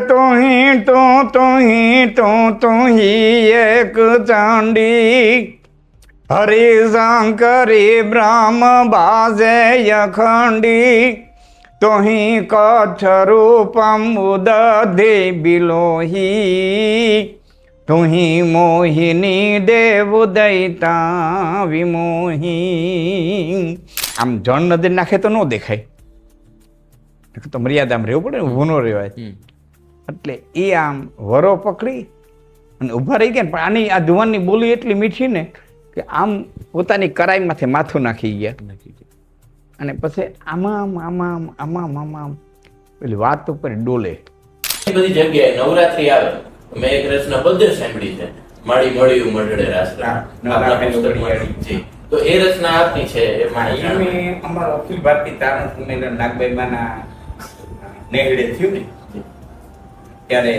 તું ही एक चांडी हरिशंकरी ब्रह्म बाजे यखंडी तुही कच्छ रूपम उदधि बिलोही तुही मोहिनी देव દૈતા વિમોહી. આમ જળ નદી નાખે તો ન દેખાય, તો મર્યાદામાં રહેવું પડે ને, ઊભું ન રહેવાય. એટલે એ આમ વરો પકડી અને ઊભા રહી ગયા ને. પણ આની આ જુવાનની બોલી એટલી મીઠી ને કે આમ પોતાની કરાઈમાંથી માથું નાખી ગયા અને પછી આમાં આમાં આમાં આમાં પેલી વાત ઉપર ડોલે. બધી જગ્યાએ નવરાત્રી આવે, મેં એક રચના બધે સાંભળી છે, માળી મળ્યું મરડે રાસરા. તો એ રચના આપની છે. અમારા અખિલ ભારતીય તારણ સંમેલન નાગબાઈમાના નેહડે થયું ને ત્યારે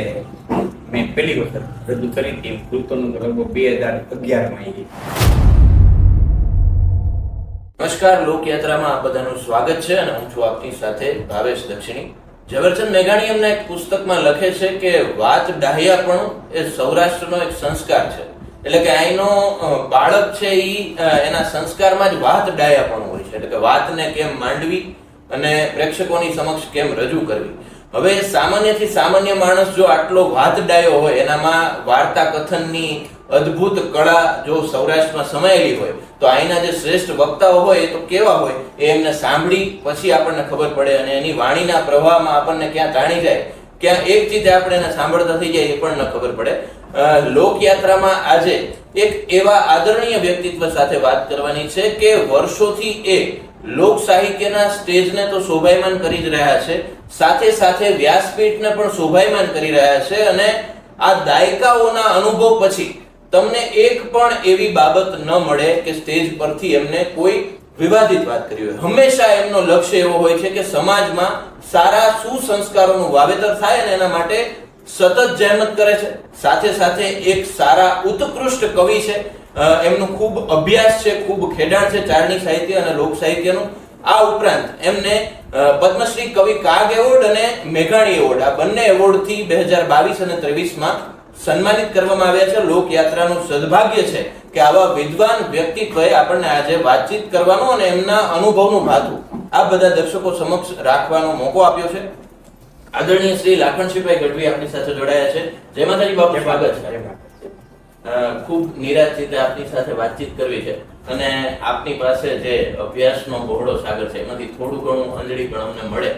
મેં પહેલી વખત રજૂ કરી હતી. કૃતોનું લગભગ 2011 નમસ્કાર, લોકયાત્રામાં આપ બધાનું સ્વાગત છે અને હું છું આપની સાથે ભાવેશ દક્ષિણી. ઝવેરચંદ મેઘાણી એમના એક પુસ્તકમાં લખે છે કે વાત ડાહ્યાપણું એ સૌરાષ્ટ્રનો એક સંસ્કાર છે. એટલે કે અહીંનો બાળક છે એ એના સંસ્કારમાં જ વાત ડાહ્યાપણું હોય છે. એટલે કે વાતને કેમ માંડવી અને પ્રેક્ષકોની સમક્ષ કેમ રજૂ કરવી. હવે સામાન્યથી સામાન્ય માણસ જો આટલો વાત ડાયો હોય, એનામાં વાર્તા કથનની અદ્ભુત કળા જો સૌરાષ્ટ્રમાં સમાયેલી હોય, તો અહીંના જે શ્રેષ્ઠ વક્તાઓ હોય એ તો કેવા હોય એ એમને સાંભળી પછી આપણને ખબર પડે. અને એની વાણીના પ્રવાહમાં આપણને ક્યાં તાણી જાય, ક્યાં એક ચીજે આપણે એને સાંભળતા થઈ જાય એ પણ ન ખબર પડે. લોકયાત્રામાં આજે એક એવા આદરણીય વ્યક્તિત્વ સાથે વાત કરવાની છે કે વર્ષોથી એ લોક સાહિત્યના સ્ટેજને તો શોભાયમાન કરી જ રહ્યા છે, સાથે સાથે વ્યાસપીઠને પણ શોભાયમાન કરી રહ્યા છે. અને આ દાયકાઓના અનુભવ પછી તમને એક પણ એવી બાબત ન મળે કે સ્ટેજ પરથી એમને કોઈ વિવાદિત વાત કરી હોય. હંમેશા એમનો લક્ષ્ય એવો હોય છે કે સમાજમાં સારા સુસંસ્કારોનું વાવેતર થાય અને એના માટે સતત જહેમત કરે છે. સાથે સાથે એક સારા ઉત્કૃષ્ટ કવિ છે. એમનું ખૂબ અભ્યાસ છે, ખૂબ ખેડાણ છે ચારણી સાહિત્ય અને લોક સાહિત્યનું. આ ઉપરાંત એમને પદ્મશ્રી કવિ કાગ એવોર્ડ અને મેઘાણી એવોર્ડ, આ બંને એવોર્ડથી 2022 અને 23માં સન્માનિત કરવામાં આવ્યા છે. લોકયાત્રાનું સદભાગ્ય છે કે આવા વિદ્વાન વ્યક્તિત્વએ આપણને આજે વાતચીત કરવાનો અને એમના અનુભવનું ભાથું આ બધા દર્શકો સમક્ષ રાખવાનો મોકો આપ્યો છે. આદરણીય શ્રી લાખણસિંહભાઈ ગઢવી આપણી સાથે જોડાયા છે. જય માતાજી બાપુ, સ્વાગત છે. ખૂબ નિરાશિત આપની સાથે વાતચીત કરવી છે અને આપની પાસે જે અભ્યાસનો બહોળો સાગર છે એમાંથી થોડું ઘણું અંજળી પણ અમને મળે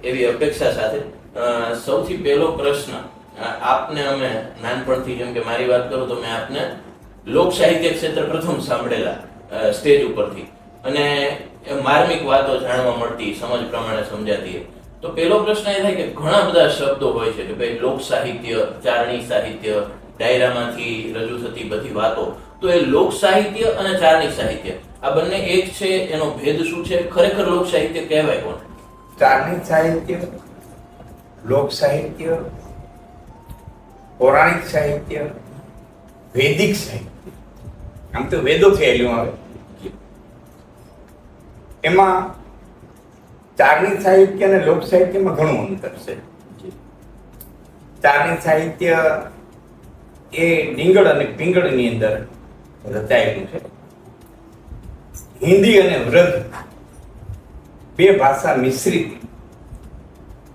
એવી અપેક્ષા સાથે સૌથી પહેલો પ્રશ્ન આપને અમે નાનપણથી, જેમ કે મારી વાત કરું તો મેં આપને લોક સાહિત્ય ક્ષેત્ર પ્રથમ સાંભળેલા સ્ટેજ ઉપરથી અને માર્મિક વાતો જાણવા મળતી, સમજ પ્રમાણે સમજાતી. તો પહેલો પ્રશ્ન એ થાય કે ઘણા બધા શબ્દો હોય છે કે ભાઈ લોક સાહિત્ય, ચારણી સાહિત્ય, ડાયરામાંથી રજૂ થતી બધી વાતો. તો એ લોક સાહિત્ય અને ચારણી સાહિત્ય આ બંને એક છે, એનો ભેદ શું છે? ખરેખર લોક સાહિત્ય કહેવાય કોણ? ચારણી સાહિત્ય, લોક સાહિત્ય, પૌરાણિક સાહિત્ય, વૈદિક સાહિત્ય, આમ તો વેદો થયેલું આવે. એમાં ચારણી સાહિત્ય અને લોક સાહિત્યમાં ઘણું અંતર છે. ચારણી સાહિત્ય એ ડીંગળ અને પિંગળની અંદર રચાયેલું છે. હિન્દી અને વ્રજ બે ભાષા મિશ્રિત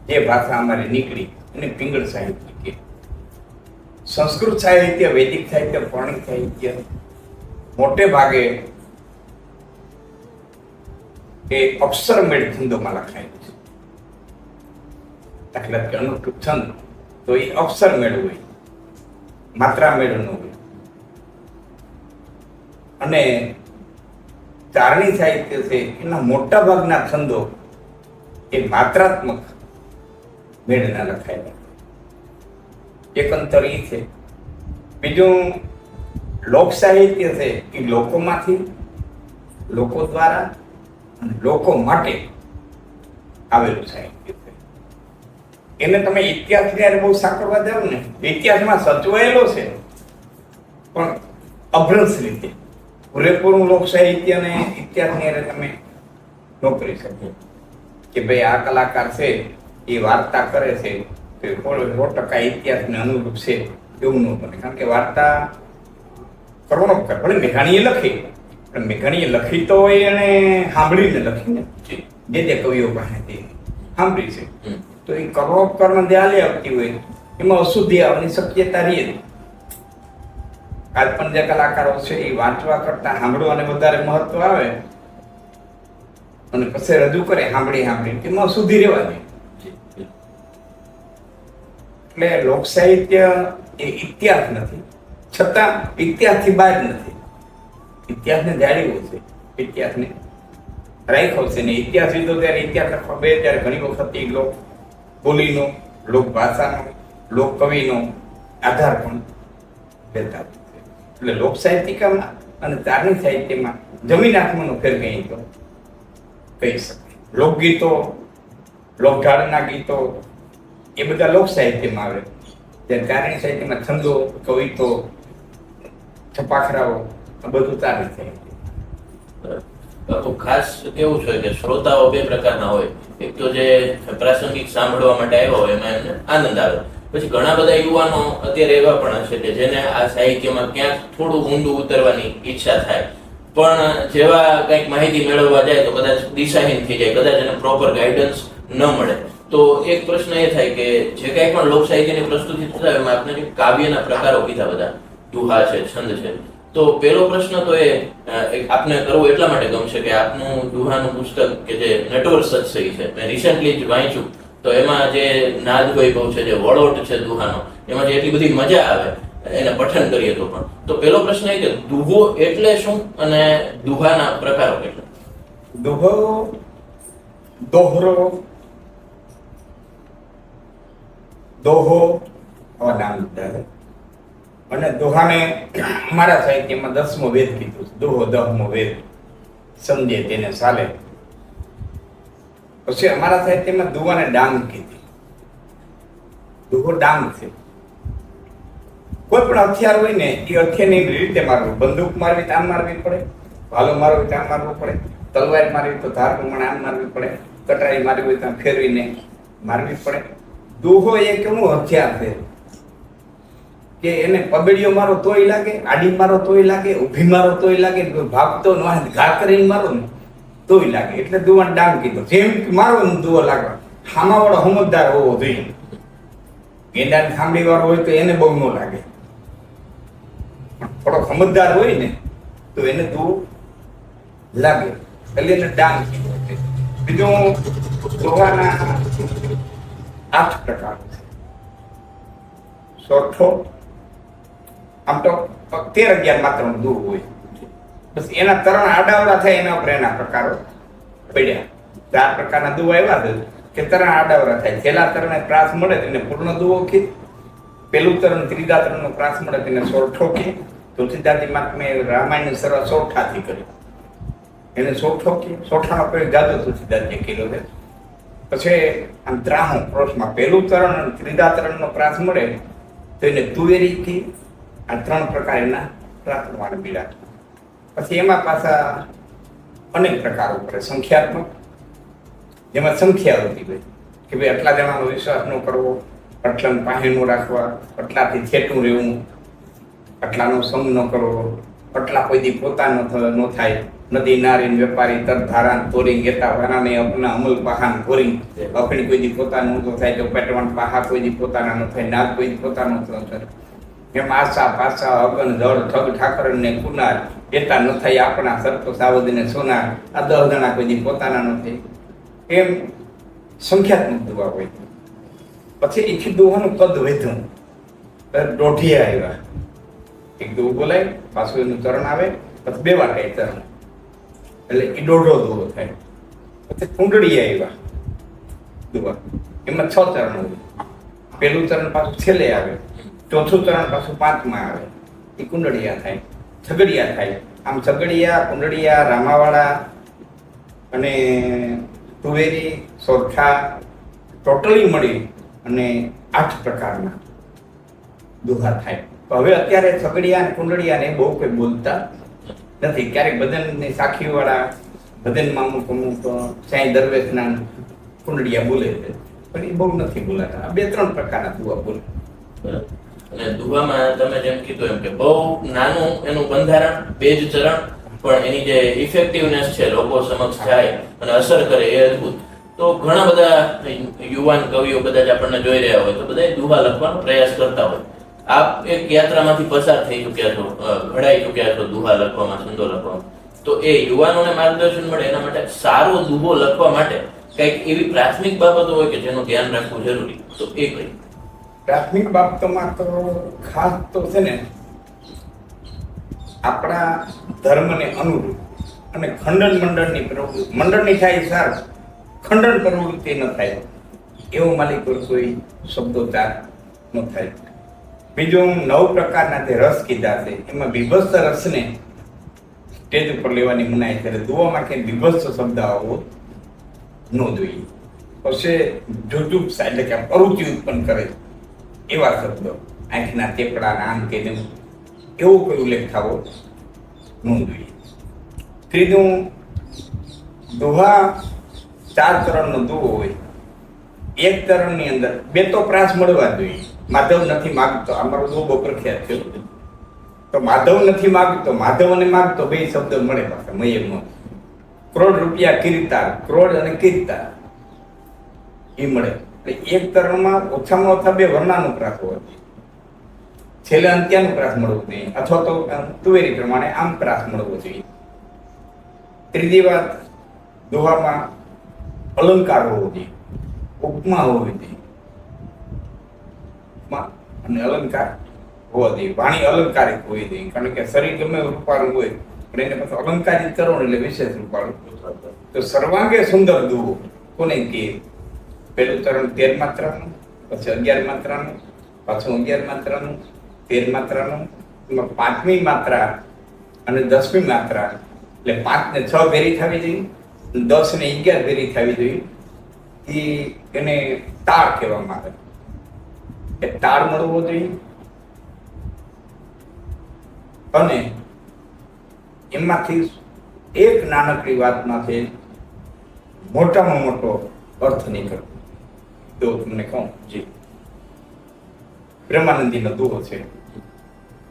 જે ભાષા અમારી નીકળી અને પિંગળ સાહિત્ય કે. સંસ્કૃત સાહિત્ય, વૈદિક સાહિત્ય, પૌરાણિક સાહિત્ય મોટે ભાગે એ અક્ષરમેળ છંદોમાં લખાયેલું છે. દાખલા કે અનુષ્ટુપ છંદ તો એ અક્ષરમેળ હોય, માત્રા મેળ ન હોય. અને ચારણી સાહિત્ય છે એના મોટા ભાગના છંદો એ માત્રાત્મક મેળના લખાયેલા. એક અંતર એ છે. બીજું લોક સાહિત્ય છે એ લોકોમાંથી, લોકો દ્વારા અને લોકો માટે આવેલું સાહિત્ય છે. એને તમે ઇતિહાસની બહુ સાંકળવા જાવ ને, ઇતિહાસમાં સચવાયેલો છે પણ અભ્રંશ રીતે. પૂરેપૂરું લોક સાહિત્ય અને ઇતિહાસની અરે તમે ન કરી શકો કે ભાઈ આ કલાકાર છે એ વાર્તા કરે છે તો એ 100% ઇતિહાસને અનુરૂપ છે એવું ન બને. કારણ કે વાર્તા કરવાનો ભલે મેઘાણીએ લખી, પણ મેઘાણીએ લખી તો હોય અને સાંભળીને લખીને, જે કવિઓ પાસેથી સાંભળી છે. તો એ કર્ણ જે હાલી આવતી હોય એમાં અશુદ્ધિ આવવાની શક્યતા રહે. કાલ્પનિક જે કલાકારો છે એ વાંચવા કરતા સાંભળવાને વધારે મહત્વ આવે અને પછી રજૂ કરે સાંભળી એમાં અશુદ્ધિ રહેવા દે. એટલે લોક સાહિત્ય એ ઇતિહાસ નથી, છતાં ઇતિહાસથી બહાર નથી. ઇતિહાસને જાળવ્યો છે, ઇતિહાસને રાખ્યો છે ને ઇતિહાસવિદો ત્યારે ઇતિહાસ લખવા બે ત્યારે ઘણી વખત એ લોક બોલીનો, લોક ભાષાનો, લોક કવિનો આધાર પણ લેતા. એટલે લોક સાહિત્યિકામાં અને ધાર્મિક સાહિત્યમાં જમીન આસમાનનો ફેર કહીએ તો કહી શકાય. લોકગીતો, લોકઢાળના ગીતો એ બધા લોક સાહિત્યમાં આવે, જ્યારે ધાર્મિક સાહિત્યમાં છંદો, કવિતો, છપાખરાઓ આ બધું ધાર્મિક સાહિત્ય. તો ખાસ કેવું છે કે શ્રોતાઓ બે પ્રકારના હોય. એક તો જે પ્રાસંગિક સાંભળવા માટે આવ્યા હોય એમાં એમને આનંદ આવે. પછી ઘણા બધા યુવાનો અત્યારે એવા પણ હશે કે જેને આ સાહિત્યમાં ક્યાંક થોડું ઊંડું ઉતરવાની ઈચ્છા થાય, પણ જેવા કંઈક માહિતી મેળવવા જાય તો કદાચ દિશાહીન થઈ જાય, કદાચ એને પ્રોપર ગાઈડન્સ ન મળે. તો એક પ્રશ્ન એ થાય કે જે કંઈ પણ લોક સાહિત્યની પ્રસ્તુતિ થાય એમાં આપણે જે કાવ્યના પ્રકારો કીધા બધા, દુહા છે, છંદ છે, તો પહેલો પ્રશ્ન તો એ આપને કરવો એટલા માટે ગમશે કે આપનું દુહાનું પુસ્તક કે જે નટવર સત્સઈ છે, મેં રિસેન્ટલી જ વાંચ્યું, તો એમાં જે નાદ વૈભવ છે, જે વળોટ છે દુહાનો, એમાં જે એટલી બધી મજા આવે એને પઠન કરીએ તો પણ. તો પહેલો પ્રશ્ન એ કે દુહો એટલે શું અને દુહાના પ્રકારો કેટલા? દુહો, દોહરો, દોહો આવા નામ લીધા. અને દોહાને અમારા સાહિત્યમાં 10મો વેદ કીધું છે. દોહો 10મો વેદ, સમજે તેને ચાલે. પછી અમારા સાહિત્યમાં દુહાને ડાંગ કીધી. દુહો ડાંગ છે. કોઈ પણ હથિયાર હોય ને એ હથિયારની રીતે મારવું. બંદૂક મારવી તો આમ મારવી પડે, ભાલો મારવી તો આમ મારવું પડે, તલવાર મારવી તો ધાર પ્રમાણે આમ મારવી પડે, કટારી મારવી હોય તો આમ ફેરવીને મારવી પડે. દુહો એ કેવું હથિયાર છે કે એને પબડીઓ મારો તોય લાગે, આડી મારો તોય લાગે, ઊભી મારો તોય લાગે, ભાગતો ન ઘા કરીને મારો ને તોય લાગે. એટલે દુહાને ડાંગ કીધો. જેમ મારો ને દુહો લાગવા. હામાવાળો સમજદાર હોવો જોઈએ. ગેંડાની સાંભળી વાળો હોય તો એને બહુ ન લાગે, થોડો સમજદાર હોય ને તો એને દુહો લાગે. એટલે એને ડાંગ કીધો છે. બીજું દુહાના 8 પ્રકાર છે. સોઠો, આમ તો 13-11 માત્ર દૂર હોય. બસ એના તરણ આડાવડા થાય એના ઉપર એના પ્રકારો પડ્યા. 4 પ્રકારના દુવા એવા છે કે તરણ આડાવડા થાય. છેલ્લા તરણે પ્રાસ મળે તેને પૂર્ણ દુવો કી, પેલું તરણ ત્રીજા તરણનો પ્રાસ મળે તેને સોઠો કી. તુલસીદાસજી મેં રામાયણની શરૂઆત સોઠાથી કરી, એને સોઠો કી. સોઠાનો પ્રયોગ જાદુ તુલસીદાસજીએ કર્યો છે. પછી આમ 53 પ્રોસમાં પેલું તરણ અને ત્રીજા તરણનો પ્રાસ મળે તો એને તુવેરી કી. આ 3 પ્રકાર એના પ્રાસવાળા બીડા. પછી એમાં પાછા અનેક પ્રકારો પડે. સંખ્યાત્મક, જેમાં સંખ્યા હોતી હોય કે ભાઈ આટલા જણાનો વિશ્વાસ ન કરવો, આટલાને પાસે ન રાખવા, આટલાથી છેટું રહેવું, આટલાનો સંગ ન કરવો, આટલા કોઈ દી પોતાનો ન થાય. નદી નારીન વેપારી તર ધારાન તોરી ગેતા વારાને અપના અમલ પહાન તોરી. અપણી કોઈ દી પોતાનું ન થાય તો પેટવાન પહા કોઈ દી પોતાના ન થાય, નાગ કોઈ દી પોતાનો ન થાય. એમ આશા પાસા અગન જળ ઠગ ઠાકર ને કુનાર એતા ન થાય આપણા સરતો સાવધને સોનાર. આ 10 જણા કોઈ દી પોતાના ન થાય. એમ સંખ્યાત્મક દુવા હોય. પછી એથી દુહાનું કદ વધ્યું, દોઢિયા આવ્યા. એક દુવું બોલાય, પાછું એનું ચરણ આવે, પછી 2 વાર થાય ચરણ, એટલે એ દોઢો દુવો થાય. પછી કુંડળી આવ્યા દુવા, એમાં 6 ચરણ હોય. પેલું ચરણ પાછું છેલ્લે આવે, ચોથું ચરણ પાછું 5માં આવે, એ કુંડળિયા થાય. છગડિયા થાય. આમ છગડિયા, કુંડળિયા, રામાવાળા અને તુવેરી, સોરઠા ટોટલી મળી અને 8 પ્રકારના દુહા થાય. તો હવે અત્યારે છગડિયા અને કુંડળિયાને બહુ કોઈ બોલતા નથી. ક્યારેક ભજનની સાખીવાળા ભજનમાં અમુક સાંઈ દરવેશના કુંડળિયા બોલે છે, પણ એ બહુ નથી બોલાતા. આ 2-3 પ્રકારના દુહા બોલે. બરાબર. અને દુહામાં તમે જેમ કીધું એમ કે બહુ નાનું એનું બંધારણ, 2 જ ચરણ, પણ એની જે ઇફેક્ટિવનેસ છે લોકો સમક્ષ જાય અને અસર કરે એ અદ્ભુત. તો ઘણા બધા યુવાન કવિઓ કદાચ આપણને જોઈ રહ્યા હોય તો બધા દુહા લખવાનો પ્રયાસ કરતા હોય. આપ એક યાત્રામાંથી પસાર થઈ ચૂક્યા છો, ઘડાઈ ચૂક્યા છો દુહા લખવામાં, છંદો લખવામાં. તો એ યુવાનોને માર્ગદર્શન મળે એના માટે સારો દુહો લખવા માટે કંઈક એવી પ્રાથમિક બાબતો હોય કે જેનું ધ્યાન રાખવું જરૂરી, તો એ કઈ? પ્રાથમિક બાબતોમાં તો ખાસ તો છે ને આપણા ધર્મને અનુરૂપ અને ખંડન મંડળની પ્રવૃત્તિ, મંડળની થાય સારું, ખંડન પ્રવૃત્તિ ન થાય એવો માલિક કોઈ શબ્દોચ્ચાર ન થાય. બીજું 9 પ્રકારના જે રસ કીધા છે એમાં વિભત્સ રસને સ્ટેજ ઉપર લેવાની મનાઈ છે. દુવામાં કે વિભત્સ શબ્દ આવવો ન જોઈએ. પછી જુજુપ્સા એટલે કે અરુચિ ઉત્પન્ન કરે એવા શબ્દો, આંખના તેપડા, આમ કે તેમ, એવો કોઈ ઉલ્લેખ થવો ન જોઈએ. ત્રીજું, દુહા 4 ચરણનો દુહો હોય, એક ચરણની અંદર 2 તો પ્રાસ મળવા જોઈએ. માધવ નથી માગતો, અમારો દુહો બહુ પ્રખ્યાત છે. તો માધવ નથી માગતો, માધવ અને માગતો 2 શબ્દ મળે પાછા મયમાં. કરોડ રૂપિયા કીર્તાર, ક્રોડ અને કીર્તાર એ મળે. એક ચરણમાં ઓછામાં ઓછા 2 વર્ણાનુપ્રાસ હોય, છેલ્લે અંત્યાનુપ્રાસ મળવો જોઈએ, અથવા તો તુવેરી પ્રમાણે આમ પ્રાસ મળવો જોઈએ. ત્રીજી વાત, દુહામાં અલંકાર હોવો જોઈએ, ઉપમા હોવી જોઈએ, ઉપમા અને અલંકાર હોવા જોઈએ. વાણી અલંકારિક હોવી જોઈએ, કારણ કે શરીર ગમે રૂપાળું હોય પણ એને પછી અલંકારિત કરો એટલે વિશેષ રૂપાળું. તો સર્વાંગે સુંદર દુહો કોને કહે? પહેલું ચરણ 13 માત્રાનું, પછી 11 માત્રાનું, પાછું 11 માત્રાનું, 13 માત્રાનું, એમાં 5મી માત્રા અને 10મી માત્રા, એટલે 5 ને 6 ભેરી થવી જોઈએ, 10 ને 11 ભેરી થવી જોઈએ. એને તાળ કહેવામાં આવે. એ તાળ મળવો જોઈએ. અને એમાંથી એક નાનકડી વાતમાંથી મોટામાં મોટો અર્થ નીકળે. તો તમને કહું, જી, બ્રહ્માનંદીનો દુહો છે.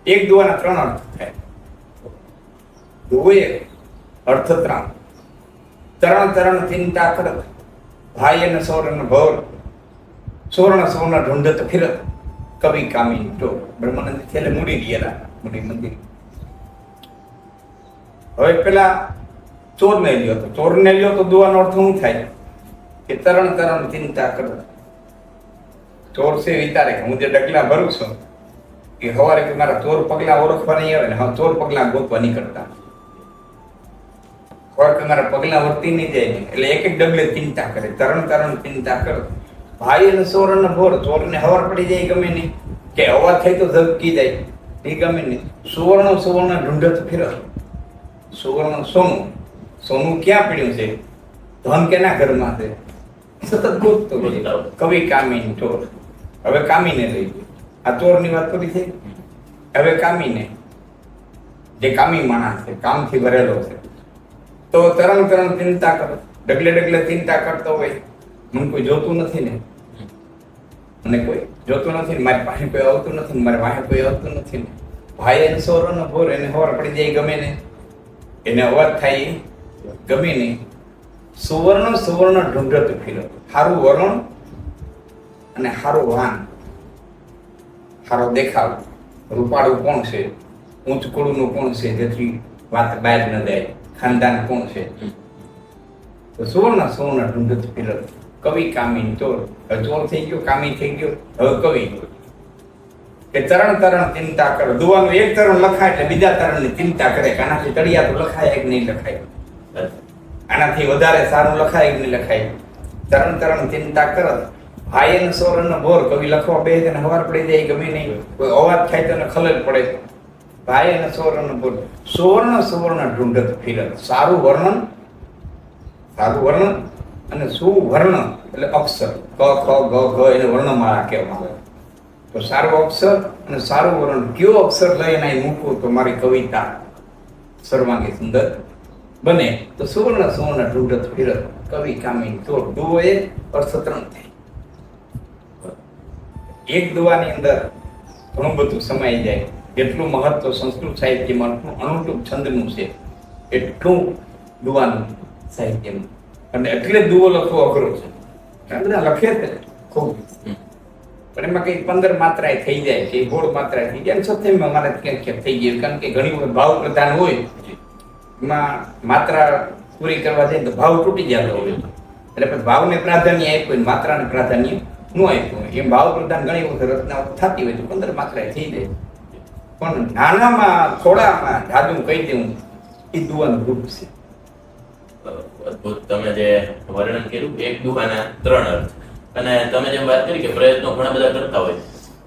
એક દુહાના 3 અર્થ થાય. દુહો એક, અર્થ 3. તરણ તરણ ચિંતા કરત, ભાઈ અને સૌર્ણ ભોર, સુવર્ણ સૌર્ણ ઢૂંઢત ફિરત, કવિ કામી ટો. બ્રહ્માનંદ છેલ્લે મૂડી ગયેલા, મૂડી મંદિર. હવે પેલા ચોરને લ્યો તો, ચોરને લ્યો તો દુવાનો અર્થ શું થાય? કે તરણ તરણ ચિંતા કરત. ચોર છે વિચારે કે હું જે ડગલા ભરું છું એ સવારે કે મારા ચોર પગલા ઓળખવા નહીં આવે ને, હા ચોર પગલા ગોતવા નીકળતા, ખબર કે મારા પગલા વર્તી નહીં જાય ને, એટલે એક એક ડગલે ચિંતા કરે. તરણ તરણ ચિંતા કર, ભાઈ અને સોરણ ભોર, ચોરને હવાર પડી જાય ગમે નહીં, કે અવાજ થાય તો ઝબકી જાય એ ગમે નહીં. સુવર્ણ સુવર્ણ ઢૂંઢત ફિરત. સુવર્ણ સોનું, સોનું ક્યાં પડ્યું છે? ધન કેના ઘરમાં છે? સતત ગોતતો હોય. કવિ કામી ચોર. હવે કામીને લઈ ગયો. આ ચોરની વાત પૂરી થઈ. હવે કામીને, જે કામી માણસ છે, કામથી ભરેલો છે, તો તરણ તરણ ચિંતા કરો, ડગલે ડગલે ચિંતા કરતો હોય. મને કોઈ જોતું નથી ને, મને કોઈ જોતું નથી ને, મારી પાસે કોઈ આવતું નથી ને, મારી વાહે કોઈ આવતું નથી ને. ભાઈ એને સોરનો ભોર, એને હવાર પડી જાય ગમે ને, એને અવાજ થાય ગમે નહીં. સુવર્ણ સુવર્ણ ઢૂંઢત ફિરત. સારું વર્ણ અને સારું વાન, સારો દેખાવ, રૂપાળું કોણ છે, ઊંચ કુળનું કોણ છે, જેથી વાત બહાર ન જાય, ખાનદાન કોણ છે. તો સુવર્ણ સુવર્ણ ઢૂંઢત ફિરત, કવિ કામી ચોર. હવે ચોર થઈ ગયો, કામી થઈ ગયો, હવે કવિ. કે તરણ તરણ ચિંતા કરો. દુવાનું એક તરણ લખાય એટલે બીજા તરણની ચિંતા કરે કે આનાથી તળિયા તો લખાય કે નહીં લખાય, આનાથી વધારે સારું લખાય કે નહીં લખાય. તરણ તરણ ચિંતા કરત, ભાઈ અને સોરણ ભોર. કવિ લખવા બે તેને હવાર પડી જાય ગમે નહીં, કોઈ અવાજ થાય તો ખલેલ પડે. ભાઈ અને સોરણ ભોર, સુવર્ણ સુવર્ણ ઢૂંઢત ફિરત. સારું વર્ણન, સારું વર્ણન અને સુવર્ણ એટલે અક્ષર, ક ખ ગ ઘ, એને વર્ણમાળા કહેવામાં આવે. તો સારું અક્ષર અને સારું વર્ણન, કયો અક્ષર લઈને મૂકવું તો મારી કવિતા સર્વાંગી સુંદર બને. તો સુવર્ણ સુવર્ણ ઢૂંઢત ફિરત, કવિ કામી ચોર. દુઓ એ અર્થ 3 થાય. એક દુવાની અંદર ઘણું બધું સમાઈ જાય. જેટલું મહત્વ સંસ્કૃત સાહિત્યમાં અનુરૂપ છંદનું છે એટલું દુવાનું સાહિત્યનું, અને એટલે દુઓ લખવો અઘરો છે. આ બધા લખે છે ખૂબ, પણ એમાં કંઈક 15 માત્રાએ થઈ જાય કે 16 માત્રાએ થઈ જાય. સત્યમાં અમારે ક્યાંક થઈ ગયું, કારણ કે ઘણી વખત ભાવ પ્રધાન હોય, એમાં માત્રા પૂરી કરવા જાય તો ભાવ તૂટી જતો હોય, એટલે પછી ભાવને પ્રાધાન્ય આપ્યું, માત્રાને પ્રાધાન્ય ન આપ્યું. એમ ભાવ પ્રધાન ઘણી વખત રચનાઓ થતી હોય તો 15 માત્રાએ થઈ જાય. પણ નાનામાં થોડામાં જાદુ કહી દેવું એ દુવાનું રૂપ છે. અદ્ભુત. તમે જે વર્ણન કર્યું એક દુહાના 3 અર્થ, અને તમે જેમ વાત કરી કે પ્રયત્નો ઘણા બધા કરતા હોય.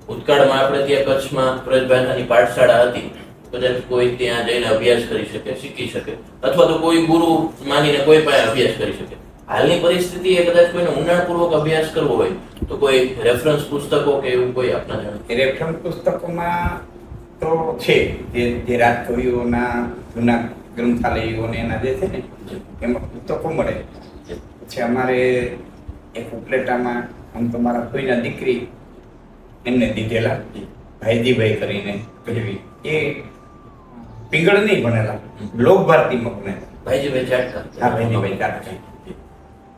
ભૂતકાળમાં આપણે ત્યાં કચ્છમાં પ્રજભાષાની પાઠશાળા હતી, કદાચ કોઈ ત્યાં જઈને અભ્યાસ કરી શકે, શીખી શકે, અથવા તો કોઈ ગુરુ માનીને કોઈ પાસે અભ્યાસ કરી શકે. હાલની પરિસ્થિતિ એ કદાચ કોઈને ઊંડાણપૂર્વક અભ્યાસ કરવો હોય તો કોઈ રેફરન્સ પુસ્તકો કે એવું કોઈ આપના જાણે? રેફરન્સ પુસ્તકોમાં તો છે જે રાજકવિઓના જૂના ગ્રંથાલયોને એના જે છે ને એમાં પુસ્તકો મળે. પછી અમારે એક ઉપલેટામાં આમ તો મારા કોઈના દીકરી એમને દીધેલા, ભાઈજીભાઈ કરીને કહેવી, એ પિંગળ નહીં ભણેલા, લોક ભારતીમાં ભણેલા. ભાઈજીભાઈ ચાટકા? હા, ભાઈજીભાઈ ચાટકા.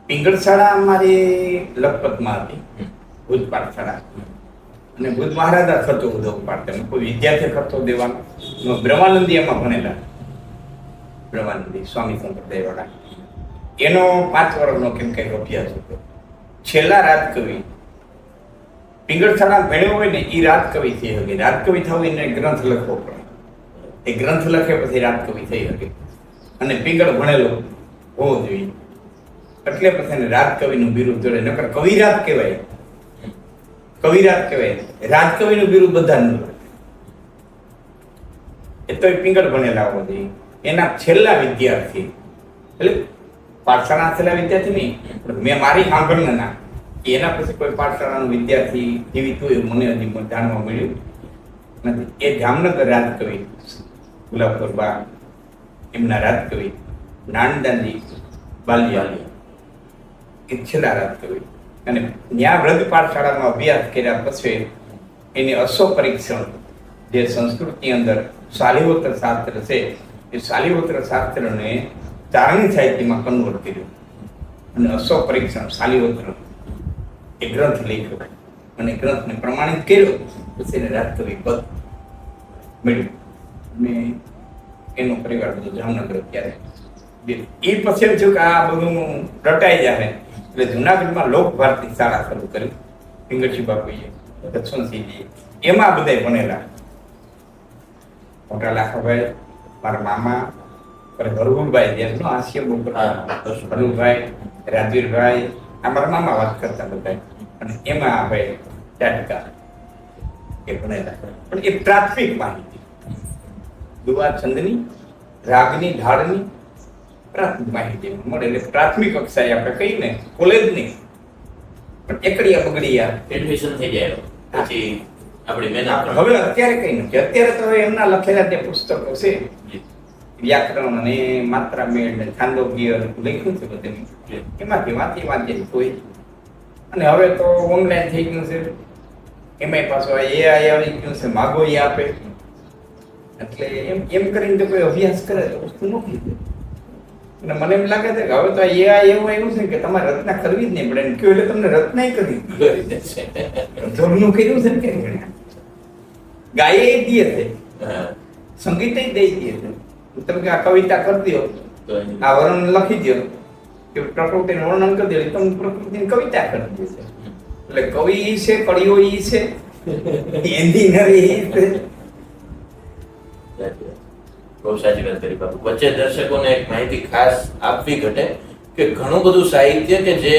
પિંગળ શાળા અમારી લખપતમાં હતી, ભુજ પાઠશાળા, અને ભુજ મહારાજા ખર્ચો બધો પાડતા, કોઈ વિદ્યાર્થી ખર્ચો દેવાનો. બ્રહ્માનંદી એમાં ભણેલા, બ્રહ્માનંદી સ્વામી સંપ્રદાય વાળા. એનો 5 વર્ષનો કેમ કઈક અભ્યાસ હતો. છેલ્લા રાજકવિ પિંગળ શાળા ભણ્યો હોય ને એ રાજકવિ થઈ શકે. રાજકવિ થવું એને ગ્રંથ લખવો પડે, એ ગ્રંથ લખે પછી રાજકવિ થઈ શકે, અને પિંગળ ભણેલો હોવો જોઈએ. એટલે પછી એને રાજકવિનું બિરુદ જોડે, નકર કવિરાજ કહેવાય, કવિરાજ કહેવાય. રાજકવિનું બિરુદ બધા ન મળે. એ તો પિંગળ ભણેલા હોવો જોઈએ. એના છેલ્લા વિદ્યાર્થી, એટલે પાઠશાળા છેલ્લા વિદ્યાર્થી નહીં, પણ મેં મારી સાંભળના કે એના પછી કોઈ પાઠશાળાનો વિદ્યાર્થી જીવિત હોય મને હજી જાણવા મળ્યું નથી. એ જામનગર રાજકવિ ગુલાબપુરબા, એમના રાજકવિ નાનદાનજી બાલિયા, એ છેલ્લા રાજકવિ. અને ત્યાં વ્રજ પાઠશાળામાં અભ્યાસ કર્યા પછી એને અશ્વ પરીક્ષણ, જે સંસ્કૃતની અંદર શાલિહોત્ર શાસ્ત્ર છે, એ શાલિહોત્ર શાસ્ત્રને ચારણી સાહિત્યમાં કન્વર્ટ કર્યું, અને અશ્વ પરીક્ષણ શાલિહોત્ર એ ગ્રંથ લખ્યો, અને ગ્રંથને પ્રમાણિત કર્યો. પછી એને રાજકવિ પદ મળ્યું, અને એનો પરિવાર બધો જામનગર અત્યારે. એ પછી એમ થયું કે આ બધું રટાઈ જાય, એટલે જુનાગઢમાં લોક ભારતી શાળા શરૂ કરી પિંગળસિંહ બાપુએ, દક્ષણસિંહજીએ. એમાં બધા ભણેલા. મોટા લાખાભાઈ, મારા મામા, હરગુભાઈ, જેમનો હાસ્ય બહુ હરગુભાઈ, રાજવીરભાઈ, આ મારા મામા વાત કરતા બધા. અને એમાં ભાઈ ચાટકા એ ભણેલા. પણ એ પ્રાથમિક માહિતી, દુઆ છંદની, રાગની, ઢાળની પ્રાથમિક માહિતી મળે. એટલે પ્રાથમિક કક્ષાએ આપણે કહીને કોલેજની, પણ એકડિયા બગડિયા એડમિશન થઈ જાય પછી આપણી મહેનત. હવે અત્યારે કઈ નથી. અત્યારે તો એમના લખેલા જે પુસ્તકો છે, વ્યાકરણ અને માત્રા મેળ ને છાંદોગ્ય લખ્યું છે બધું, એમાંથી વાંચી કોઈ. અને હવે તો ઓનલાઈન થઈ ગયું છે, એમાંય પાછું AI આવી ગયું છે, માગો એ આપે. એટલે એમ કરીને તો કોઈ અભ્યાસ કરે તો વસ્તુ નથી. અને મને એમ લાગે છે કે હવે તો AI એવું આવ્યું છે કે તમારે રચના કરવી જ નહીં પડે, કયો એટલે તમને રચના કરી દેશે. ધોરણું કર્યું છે ને કે ગાય એ દે છે, સંગીત દઈ દે છે. તમે આ કવિતા કરી દો, આ વર્ણન લખી દો, કે પ્રકૃતિનું વર્ણન કરી દો, તમે પ્રકૃતિની કવિતા કરી દેશે. એટલે કવિ ઈ છે, કળીઓ ઈ છે, એન્જિનિયર ઈ છે. બહુ સાચી વાત કરી બાપુ. વચ્ચે દર્શકોને એક માહિતી ખાસ આપવી ઘટે કે ઘણું બધું સાહિત્ય કે જે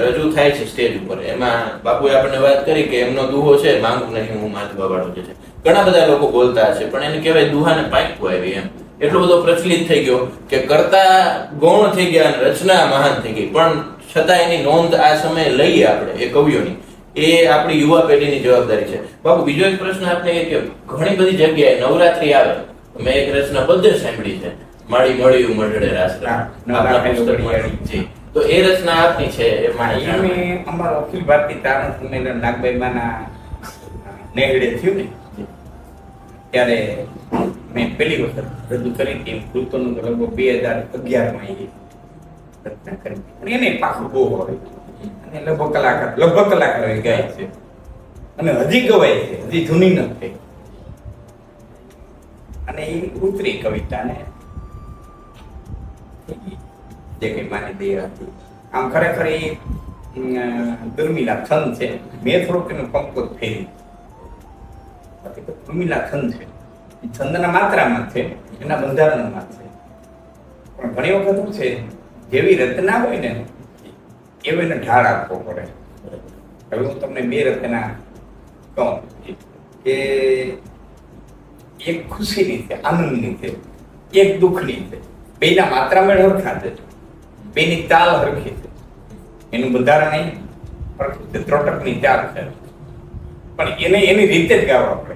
રજૂ થાય છે સ્ટેજ ઉપર, એમાં બાપુએ આપણને વાત કરી કે એમનો દુહો છે માંગુ નહીં હું માથવા વાળો જે છે, ઘણા બધા લોકો બોલતા હશે, પણ એને કહેવાય દુહાને પાક્કું આવી. એમ એટલો બધો પ્રચલિત થઈ ગયો કે કરતા ગૌણ થઈ ગયા અને રચના મહાન થઈ ગઈ. પણ છતાં એની નોંધ આ સમયે લઈએ આપણે એ કવિઓની, એ આપણી યુવા પેઢીની જવાબદારી છે. બાપુ, બીજો એક પ્રશ્ન આપને એ કે ઘણી બધી જગ્યાએ નવરાત્રી આવે, મેં એક રચના બધે સાંભળી છે, માળી મળ્યું મળડે રાસરા, તો એ રચના આપની છે. અમારો અખિલ ભારતીય તારણ સંમેલન નાગબાઈમાના નેહડે થયું ને ત્યારે મેં પહેલી વખત રજૂ કરી હતી. કૃતોનું લગભગ 2011માં એ રચના કરી અને એને પાછું બહુ આવે અને લગભગ કલાકાર ગાય છે અને હજી ગવાય છે, હજી જૂની નથી અને એ ઉતરી કવિતાને જે કઈ મારી દે હતી. આમ ખરેખર એ દુર્મિલા છંદ છે. મેં થોડુંક એનું કંપોઝ ફેરી દુર્મિલા છંદ છે. છંદના માત્રામાં છે, એના બંધારણમાં છે. પણ ઘણી વખત શું છે, જેવી રચના હોય ને એવો એને ઢાળ આપવો પડે. હવે હું તમને બે રચના કહું કે એક ખુશીની છે, આનંદની છે, એક દુઃખની છે. બેના માત્રામાં હરખા છે, બેની તાલ હરખી છે, એનું બંધારણ નહીં હરખું છે, ત્રોટકની ચાલ છે, પણ એને એની રીતે જ ગાવા પડે.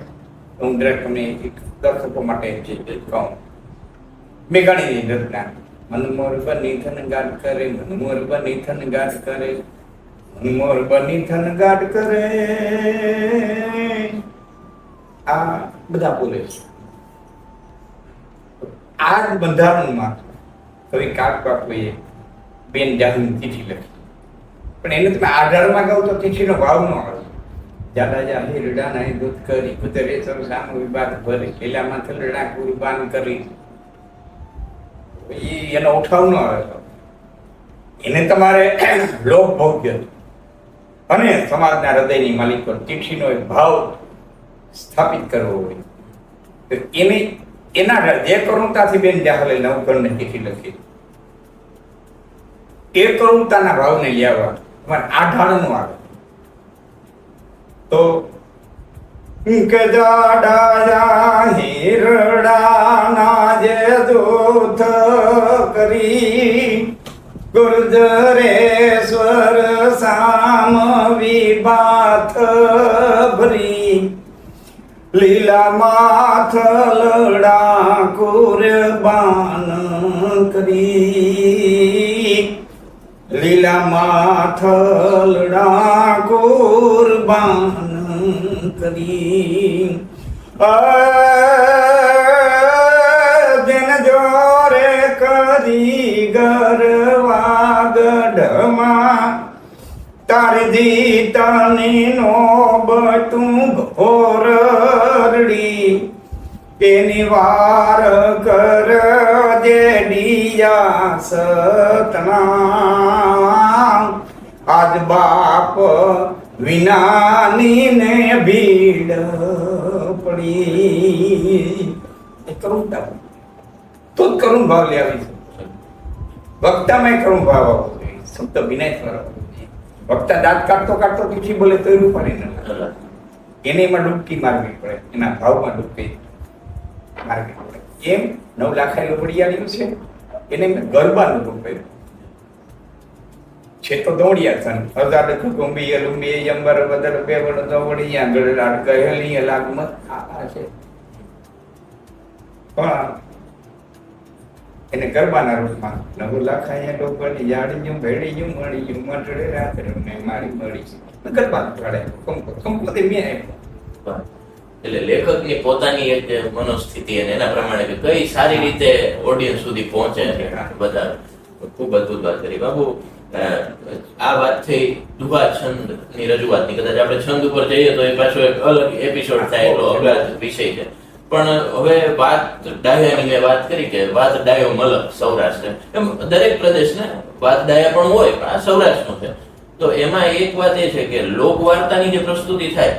હું દરેક તમને એક દર્શકો માટે કહું. મેઘાણીની રચના મનમોર બની થન ગાઢ કરે, મનમોર બની થન ગાઢ કરે, મનમોર બની થન ગાઢ કરે. આ બધા બોલે છે. આ જ બંધારણમાં કવિ કાગબાપુએ બેન જાહુની ચિઠ્ઠી લખી, પણ એને તમે આધારમાં ગાવ તો ચિઠ્ઠીનો ભાવ ન આવે. જાડા જા હિરડા નાય દૂધ કરી કુતરે સર સામુ વિવાદ ભરી લીલામાં થલડા કુરબાન કરી. એનો ઉઠાવ ન આવે તો એને તમારે લોક ભોગ્ય અને સમાજના હૃદયની માલિક પર ચિઠ્ઠીનો એક ભાવ સ્થાપિત કરવો હોય તો એને એના જે કરુણતાથી બેન જાહલે નવઘણને ચિઠ્ઠી લખી એ કરુણતાના ભાવને લેવા તમારે આઢાળનું આવે તો કે જાડા હિરડાના જે દૂત કરી ગુર્જરેશ્વર સામ વિબાથ ભરી લીલા માથલડા કુરબાન કરી. લીલા માથલડા કુરબાન કરી. દિન જોરે કરી ગરવા ગઢમાં તારી જીતની નો બટું ઘોરડી. એની વાર કર જે ડિયા સતના આજ બાપ વિનાની ને ભીડ પડી. એ કરું તો જ કરું ભાવ લે આવી છે. વક્તામાં કરું ભાવ આવવો જોઈએ, શબ્દ વિનય સ્વર. વક્તા દાંત કાઢતો કાઢતો પીછી બોલે તો એનું પાણી ન એને એમાં ડૂબકી મારવી પડે, એના ભાવમાં ડૂબકી મારવી પડે. એમ 9 લાખારી વડિયાળ્યું છે એને મેં ગરબાનું રૂપ કર્યું છે. તો દોડિયા છન હજાર કુંબી લુંબી અંબર બદર બે વડ દોડિયા ગળલાડ કહેલી લાગમત આ છે. પણ એને ગરબાના રૂપમાં 9 લાખાયા ડોબડી જાડીયું ભેડીયું મળીયું મટડે રાત્રે ને મારી મળી ગરબા પાડે કંપોતે મેં એટલે લેખકની પોતાની એક મનોસ્થિતિ અને એના પ્રમાણે કે કઈ સારી રીતે ઓડિયન્સ સુધી પહોંચે બધા ખૂબ અદભુત વાત કરી બાબુ. આ વાત થઈ દુહા છંદ ની રજૂઆતની. કદાચ આપણે છંદ ઉપર જઈએ તો એ પાછો એક અલગ એપિસોડ થાય એટલો અઘરા વિષય છે. પણ હવે વાત ડાયાની મેં વાત કરી કે વાત ડાયો મલક સૌરાષ્ટ્ર, એમ દરેક પ્રદેશને વાત ડાયા પણ હોય, પણ આ સૌરાષ્ટ્રનો છે. તો એમાં એક વાત એ છે કે લોક વાર્તાની જે પ્રસ્તુતિ થાય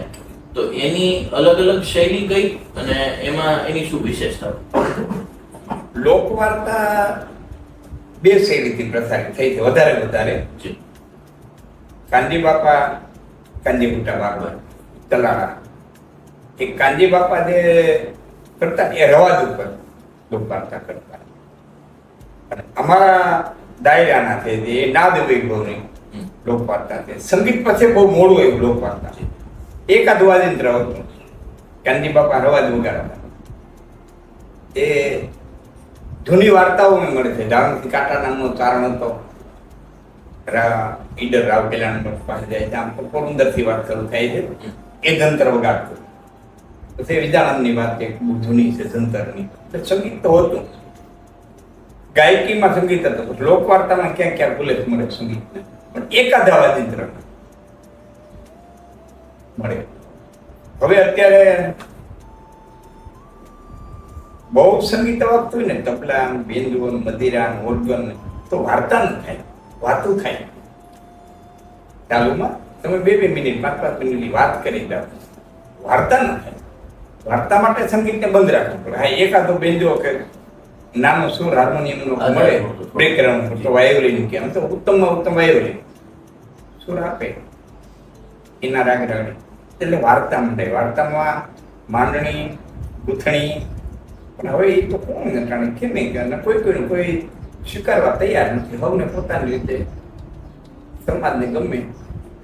તો એની અલગ અલગ શૈલી કઈ અને એમાં એની શું વિશેષતા? લોકવાર્તા બે શૈલીથી પ્રસારિત થઈ છે વધારે. કાનજી બાપા, કાનજી બુટા બાપા, તલાળા. એક કાનજી બાપા જે કરતા એ રવાજ ઉપર લોકવાર્તા કરતા, અને અમારા દાયરાના છે જે નાદ વૈભવની લોકવાર્તા છે. સંગીત પછી બહુ મોડું એવું લોકવાર્તા છે. એકાદ વાજિંત્ર હતું, કાનજી બાપા રવાજ વગાડતા. એ જૂની વાર્તાઓ મળે છે. ધારણથી કાંટા નામનો ચારણ હતો, ઈડર રાવકેલા નંબર પાસે જાય છે. આમ પોરબંદરથી વાત શરૂ થાય છે. એ તંત્ર વગાડતું પછી વિદ્યાનંદની વાત એક બહુ જૂની છે જંતરની. સંગીત તો હતું, ગાયકીમાં સંગીત હતું, લોકવાર્તામાં ક્યાંક ક્યાંક બુલેટ મળે સંગીતને, પણ એકાદા વાજિંત્ર મળે. હવે અત્યારે બહુ સંગીત વાગતું હોય ને, તબલા, બેન્જો, મદિરા, ઓર્ગન, તો વાર્તા ન થાય, વાતું થાય. ચાલુમાં તમે 2-2 મિનિટ 5-5 મિનિટની વાત કરી દો, વાર્તા ન થાય. વાર્તા માટે સંગીતને બંધ રાખવું પડે. હા, એકાદો બેન્જો કે નાનો સુર હાર્મોનિયમનો મળે, બેકગ્રાઉન્ડ તો વાયોલિન કે આમ તો ઉત્તમમાં ઉત્તમ વાયોલિન સુર આપે એના રાગ રાગણી, એટલે વાર્તા મંડે. વાર્તામાં માંડણી, ગૂંથણી, પણ હવે એ તો કોણ જાણે કેમ કે કોઈ કોઈ સ્વીકારવા તૈયાર નથી. હવને પોતાની રીતે સમાજને ગમે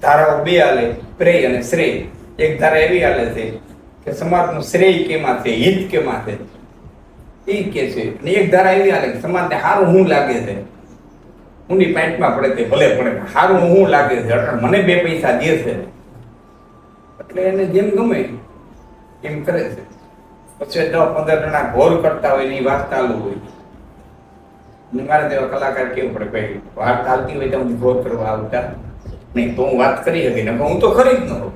ધારાઓ 2 હાલે, પ્રેય અને શ્રેય. એક ધારા એવી હાલે છે કે સમાજનું શ્રેય કેમાં છે, હિત કેમાં છે એ કે છે, અને એક ધારા એવી હાલે કે સમાજને સારું શું લાગે છે, ઊંડી પાઇટમાં પડે તે ભલે પડે, સારું શું લાગે છે, એટલે મને 2 પૈસા દે છે, એટલે એને જેમ ગમે એમ કરે છે. પછી 10-15 જણા ઘોર કરતા હોય ને એ વાત ચાલુ હોય, અને મારે તેવા કલાકાર કેવું પડે, ભાઈ વાત ચાલતી હોય તો હું ઘોર કરવા આવતા નહીં, તો હું વાત કરી શકી ને હું તો ખરી જ ન હોઉં.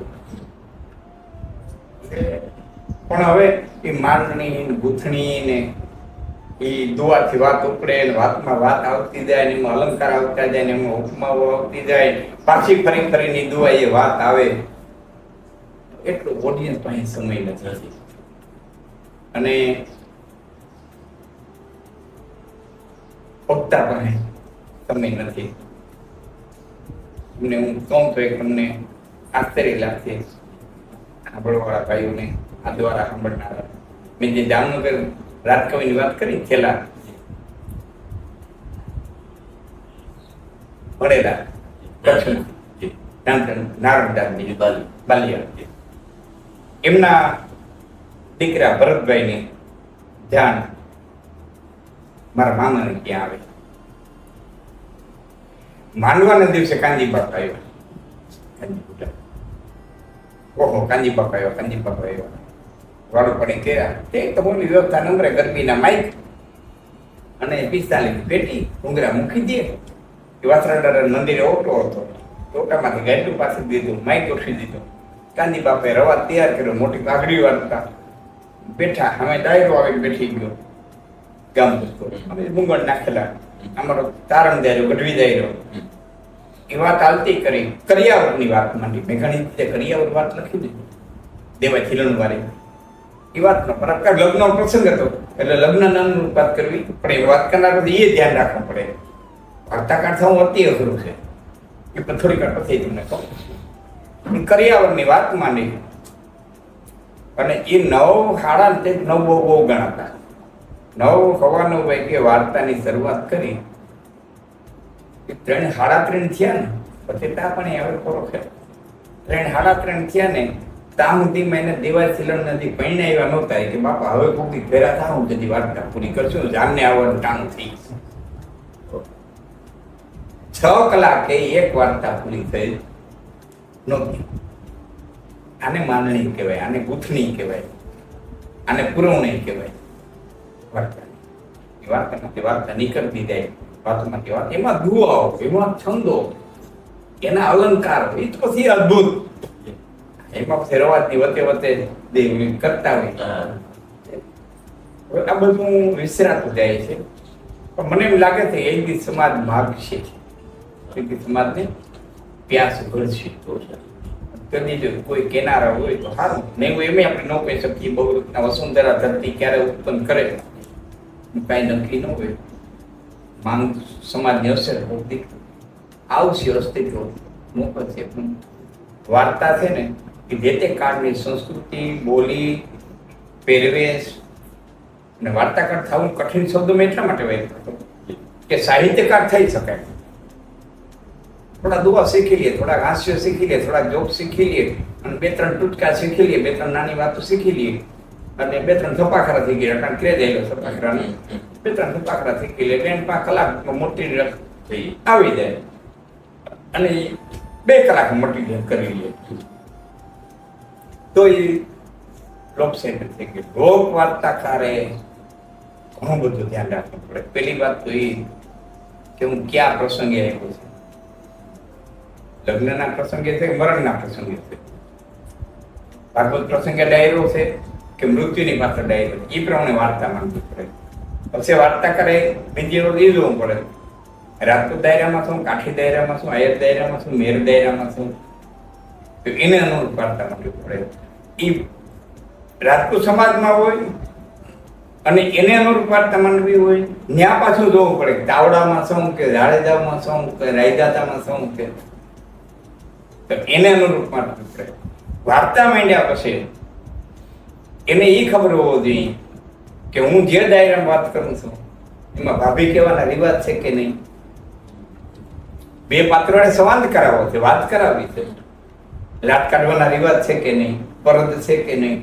પણ હવે એ માંડણી, ગૂંથણી ને એ દુવાથી વાત ઉપડે ને વાતમાં વાત આવતી જાય ને એમાં અલંકાર આવતા જાય ને એમાં ઉપમાઓ આવતી જાય, પાછી ફરી ફરીની દુવા એ વાત આવે, એટલું ઓડિયન્સ પાસે સમય નથી. અને વક્તા પાસે સમય નથી. તમને હું કહું તો એક તમને આશ્ચર્ય લાગશે સાંભળવાળા ભાઈઓને, આ દ્વારા સાંભળનારા. મેં જે જામનગર રાજકવિની વાત કરી, છેલ્લા ભણેલા નારણદાસજી બાલિયા, એમના દીકરા ભરતભાઈને ધ્યાન મારા મામાને ત્યાં આવે. માંડવાના દિવસે કાંજી બાપા આવ્યો, કાંજી બાપા આવ્યો, વાળો પડી ગયા. તે તો મોટી વ્યવસ્થા નંબરે ગરબીના માઇક અને 45 પેટી ડુંગરા મૂકી દે. એ વાસરડા મંદિરે ઓટો હતો, ઓટામાંથી ગાયલું પાસે દીધું, માઇક ઓછી દીધું. કાંજી બાપાએ રવા તૈયાર કર્યો, મોટી પાઘડી વાળતા બેઠા. અમે ડાયરો આવીને બેઠી ગયો, ગામ અમે મુંગળ નાખેલા, અમારો તારણ દાયરો, ગઢવી દાયરો, એ વાત હાલતી કરી. કરિયાવરની વાત માંડી, મેં ઘણી રીતે કરિયાવર વાત લખી દીધી, દેવા ખીલણ વાળી. એ વાત ન પર લગ્નનો પ્રસંગ હતો એટલે લગ્ન નામની વાત કરવી પડે. વાત કરનાર એ ધ્યાન રાખવું પડે. વાર્તા કાઢતા હું અતિ અઘરું છે, એ પણ થોડીક વાર પછી તમને કહું. કરિયાવરની વાત માંડી અને એ 9:30 બહુ ગણાતા. 9:15 વાગે વાર્તાની શરૂઆત કરી, 3 સાડા 3 થયા ને પછી તા પણ હવે ખરો છે. 3 સાડા 3 થયા ને ત્યાં સુધી મેં દેવા સિલણ નથી પૈણે આવ્યા નહોતા કે બાપા હવે કોઈ ફેરા થા, હું બધી વાર્તા પૂરી કરશું, જામને આવવાનું ટાણું થઈ. 6 કલાકે એક વાર્તા પૂરી થઈ નહોતી. આને માંડણી કહેવાય, આને ગૂંથણી કહેવાય, આને પુરવણી કહેવાય. વાર્તામાંથી વાર્તા નીકળતી જાય, વાતમાંથી વાત, એમાં દુઆઓ, એમાં છંદો, એના અલંકાર, એ તો પછી અદભુત. એમાં પછી રવાજની વચ્ચે વચ્ચે કરતા હોય. આ બધું વિસરાતું જાય છે. પણ મને એમ લાગે છે એક દી સમાજ માગશે, એક દી સમાજને પ્યાસ ભરશે. કદી જો કોઈ કેનારા હોય તો સારું, નહીં હોય એમ આપણે ન કહી શકીએ. બહુ રીતના વસુંધરા ધરતી ક્યારે ઉત્પન્ન કરે કાંઈ નક્કી ન હોય. માંગ સમાજની અસર હોતી આવશે, અસ્તિત્વ મોકલ છે. પણ વાર્તા છે ને કે જે તે કાળની સંસ્કૃતિ, બોલી, પહેરવેશ અને વાર્તાકાર થવું કઠિન શબ્દો મેં એટલા માટે વાત કરતો કે સાહિત્યકાર થઈ શકાય. થોડા દુઆ શીખી લઈએ, થોડા હાસ્ય શીખી લઈએ, થોડા જોક શીખી લઈએ, અને 2-3 ટૂચકા શીખી લઈએ, 2-3 નાની વાતો શીખી લઈએ, અને 2-3 ધપાખરા થઈ ગયા. કારણ ક્રેઝ આવેલો ધપાખરાને, 2-3 ધપાખરા શીખી લઈએ, 5 કલાકમાં મોટી આવી જાય, અને 2 કલાક મોટી કરી લઈએ તો એ લોકસાહિત્ય થઈ ગયું. લોક વાર્તાકારે ઘણું બધું ધ્યાન રાખવું પડે. પેલી વાત તો એ કે હું ક્યાં પ્રસંગે આવ્યો છું, લગ્નના પ્રસંગે છે કે મરણના પ્રસંગે છે, ભાગવત પ્રસંગે ડાયરો છે કે મૃત્યુની પાછળ ડાયરો, એ પ્રમાણે વાર્તા માંગવી પડે. પછી વાર્તા કરે બીજી વખત એ જોવું પડે, રાજપૂત દાયરામાં છું, કાઠી દાયરામાં છું, આયર દાયરામાં છું, મેર દાયરામાં છું, તો એને અનુરૂપ વાર્તા માંગવી પડે. એ રાજપૂત સમાજમાં હોય અને એને અનુરૂપ વાર્તા માંડવી હોય, ત્યાં પાછું જોવું પડે તાવડામાં શું કે જાડેજામાં શું કે રાયદાતામાં શું કે, તો એને અનુરૂપ માંડવી પડે. વાર્તા માંડ્યા પછી એને એ ખબર હોવો જોઈએ કે હું જે દાયરામાં વાત કરું છું એમાં ભાભી કહેવાના રિવાજ છે કે નહીં, બે પાત્રોને સંવાદ કરાવવો છે, વાત કરાવવી છે, લાટ કાઢવાના રિવાજ છે કે નહીં, પરદ છે કે નહીં.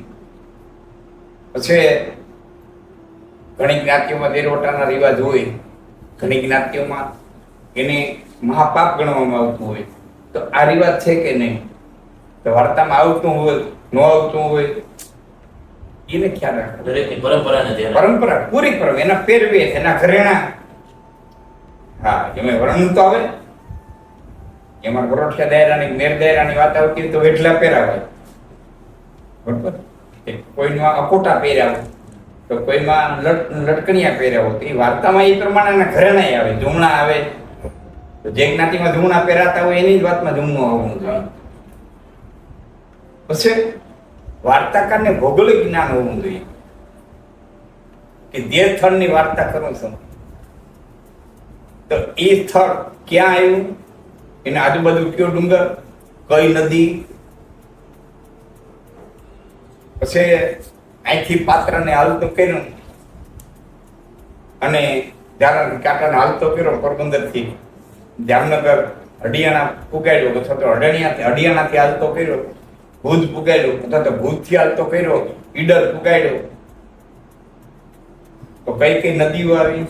પછી ઘણી જ્ઞાતિઓમાં દેરવટાના રિવાજ હોય, ઘણી જ્ઞાતિઓમાં એને મહાપાપ ગણવામાં આવતું હોય, તો આ રિવાજ છે કે નહીં, તો વાર્તામાં આવતું હોય ન આવતું હોય એને ખ્યાલ રાખવો. દરેકની પરંપરાને ધ્યાન પરંપરા પૂરી પરમ, એના પહેરવેશ, એના ઘરેણા, હા એમાં વર્ણન તો આવે. એમાં ગોરઠિયા દાયરાની મેર દાયરાની વાત આવતી હોય તો વેઠલા પહેરાવાય, બરોબર. કોઈમાં અકોટા પહેર્યા તો કોઈમાં લટકણિયા પહેર્યા હોય, તો એ વાર્તામાં એ પ્રમાણેના ઘરેણા આવે, જમણા આવે. તો જે જ્ઞાતિમાં જમણા પહેરાતા હોય એની જ વાતમાં જમણું આવવું જોઈએ. પછી વાર્તાકારને ભૌગોલિક જ્ઞાન હોવું જોઈએ કે જે સ્થળની વાર્તા કરું છું તો એ સ્થળ ક્યાં આવ્યું, એના આજુબાજુ કયો ડુંગર, કઈ નદી, પછી અહીંથી પાત્રને હાલતો કર્યો અને કાંટાને હાલતો કર્યો પોરબંદરથી જામનગર હડિયાણા પુગાડ્યો, અથવા તો હડિયાણાથી હાલતો કર્યો ભુજ પુગાડ્યો, અથવા તો ભુજથી હાલતો કર્યો ઈડર પુગાડ્યો, તો કઈ કઈ નદીઓ આવી,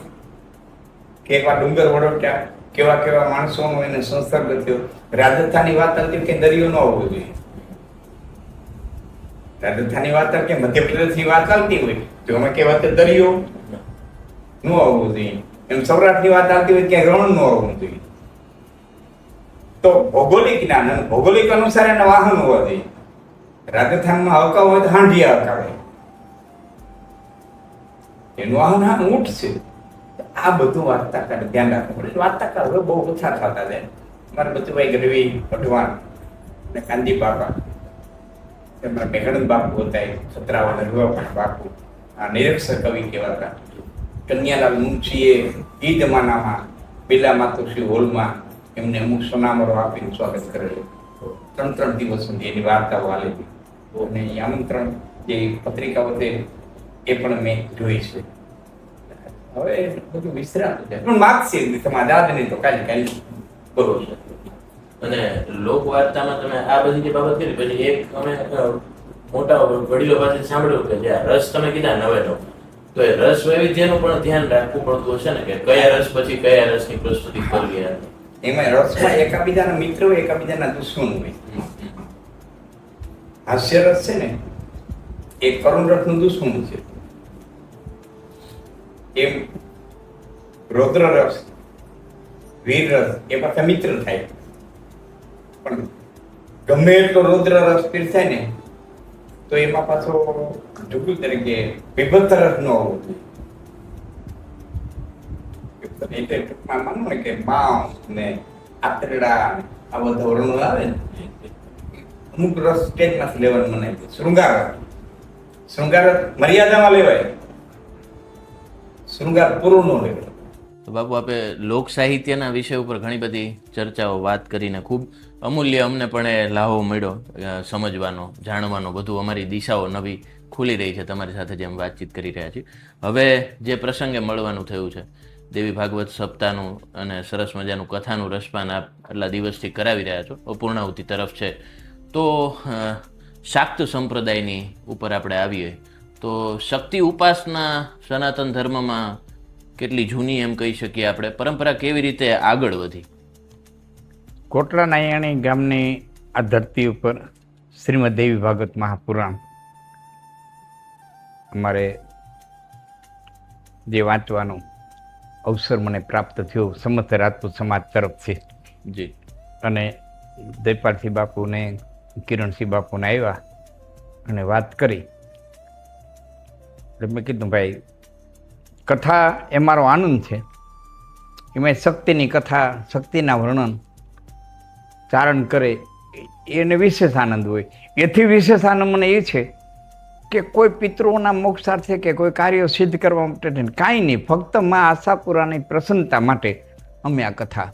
કેવા ડુંગર વળોટ્યા, કેવા કેવા માણસોનો એને સંસર્ગ થયો. રાજસ્થાનની વાત હતી કે દરિયો ન આવવો જોઈએ, રાજસ્થાનની વાત કે મધ્યપ્રદેશની વાત ચાલતી હોય તો અમે કહેવાય તો દરિયો ન આવવો જોઈએ. એમ સૌરાષ્ટ્રની વાત આવતી હોય ત્યાં રણ ન આવવું જોઈએ. તો ભૌગોલિક જ્ઞાન અને ભૌગોલિક અનુસાર એના વાહન હોવા જોઈએ. રાજસ્થાનમાં હકાવ હોય તો હાંડિયા હકાવે, એનું વાહન હા ઊંટ છે. આ બધું વાર્તાકાર ધ્યાન રાખવું પડે. વાર્તાકાર હવે બહુ ઓછા થતા જાય. મારા બચુભાઈ ગઢવી, અઢવાણ અને કાંદી બાપા, એમના મેઘાનંદ બાપુ હતા, સતરાવન હરવાપણ બાપુ, આ નિરક્ષર કવિ કહેવાતા. કન્યાલાલ મુનશીએ એ જમાનામાં બિરલા માતુશ્રી હોલમાં એમને અમુક સોનામરો આપીને સ્વાગત કરેલું. 3 દિવસ સુધી એની વાર્તાઓ આલેલી અને એ આમંત્રણ જે પત્રિકાઓ છે એ પણ મેં જોઈ છે. હવે બધું વિસરાતું છે, પણ માગશે સમાજ આજ નહીં તો કાલે બરોબર છે. અને લોકવાર્તામાં તમે આ બધી જે બાબત કરી, પછી એક અમે મોટા વડીલો પાસે સાંભળ્યું કે જે રસ તમે કીધા નવેલો, તો એ રસ વૈવિધ્યનું પણ ધ્યાન રાખવું પડતું હશે ને, કે કયા રસ પછી કયા રસની પ્રસ્તુતિ કરવી. એમાં રસમાં એકાબીજાના મિત્ર હોય, એકાબીજાના દુશ્મન હોય. હાસ્ય રસ છે ને એ કરુણ રસનું દુશ્મન છે. એમ રૌદ્ર રસ, વીર રસ એ પાછા મિત્ર થાય. પણ ગમે એટલો રૌદ્ર રસ પીરસાય ને તો એમાં પાછો ઢુકુલ તરીકે વિભક્ત રસ ન હોવો જોઈએ. એટલે ટૂંકમાં માનો ને કે માંસ ને આતરડા આ બધા વર્ણો આવે ને, અમુક રસ સ્ટેજમાંથી લેવાનું મને શૃંગાર મર્યાદામાં લેવાય, શૃંગાર પૂરું ન લેવાય. તો બાપુ, આપે લોક સાહિત્યના વિષય ઉપર ઘણી બધી ચર્ચાઓ વાત કરીને ખૂબ અમૂલ્ય અમને પણ એ લાહો મળ્યો સમજવાનો, જાણવાનો. બધું અમારી દિશાઓ નવી ખુલી રહી છે તમારી સાથે જેમ વાતચીત કરી રહ્યા છીએ. હવે જે પ્રસંગે મળવાનું થયું છે, દેવી ભાગવત સપ્તાહનું અને સરસ મજાનું કથાનું રસપાન આપ આટલા દિવસથી કરાવી રહ્યા છો, અપૂર્ણાહુતિ તરફ છે. તો શાક્ત સંપ્રદાયની ઉપર આપણે આવીએ તો શક્તિ ઉપાસના સનાતન ધર્મમાં કેટલી જૂની એમ કહી શકીએ આપણે, પરંપરા કેવી રીતે આગળ વધી? કોટલા નાયાણી ગામની આ ધરતી ઉપર શ્રીમદ દેવી ભાગવત મહાપુરાણ અમારે જે વાંચવાનો અવસર મને પ્રાપ્ત થયો સમસ્ત રાજપૂત સમાજ તરફથી, જી અને જયપાલસિંહ બાપુને કિરણસિંહ બાપુને આવ્યા અને વાત કરી. એટલે મેં કીધું ભાઈ કથા એ મારો આનંદ છે, એમાં શક્તિની કથા, શક્તિના વર્ણન ચારણ કરે એને વિશેષ આનંદ હોય. એથી વિશેષ આનંદ મને એ છે કે કોઈ પિતૃઓના મોક્ષાર્થે કે કોઈ કાર્યો સિદ્ધ કરવા માટે કાંઈ નહીં, ફક્ત મા આશાપુરાની પ્રસન્નતા માટે અમે આ કથા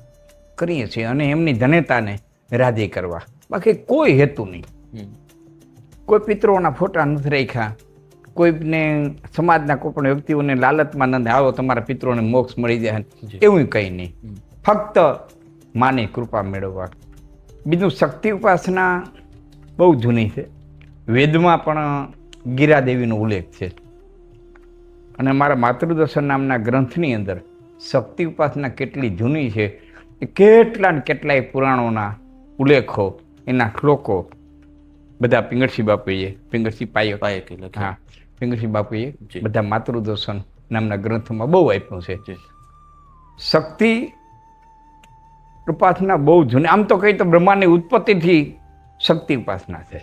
કરીએ છીએ અને એમની ધન્યતાને રાજી કરવા, બાકી કોઈ હેતુ નહીં. કોઈ પિતૃઓના ફોટા નથી રાખ્યા, કોઈને સમાજના કોઈ પણ વ્યક્તિઓને લાલચમાં નથી આવો તમારા પિતૃઓને મોક્ષ મળી જાય, એવું કંઈ નહીં. ફક્ત માની કૃપા મેળવવા. બીજું શક્તિ ઉપાસના બહુ જૂની છે, વેદમાં પણ ગીરાદેવીનો ઉલ્લેખ છે અને મારા માતૃદર્શન નામના ગ્રંથની અંદર શક્તિ ઉપાસના કેટલી જૂની છે એ કેટલા ને કેટલાય પુરાણોના ઉલ્લેખો, એના શ્લોકો બધા પિંગળસિંહ બાપુએ, પિંગળસિંહ પાયક, હા, પિંગળસિંહ બાપુએ બધા માતૃદર્શન નામના ગ્રંથોમાં બહુ આપ્યું છે. શક્તિ ઉપાસના બહુ જૂની, આમ તો કહી તો બ્રહ્માંડની ઉત્પત્તિથી શક્તિ ઉપાસના છે.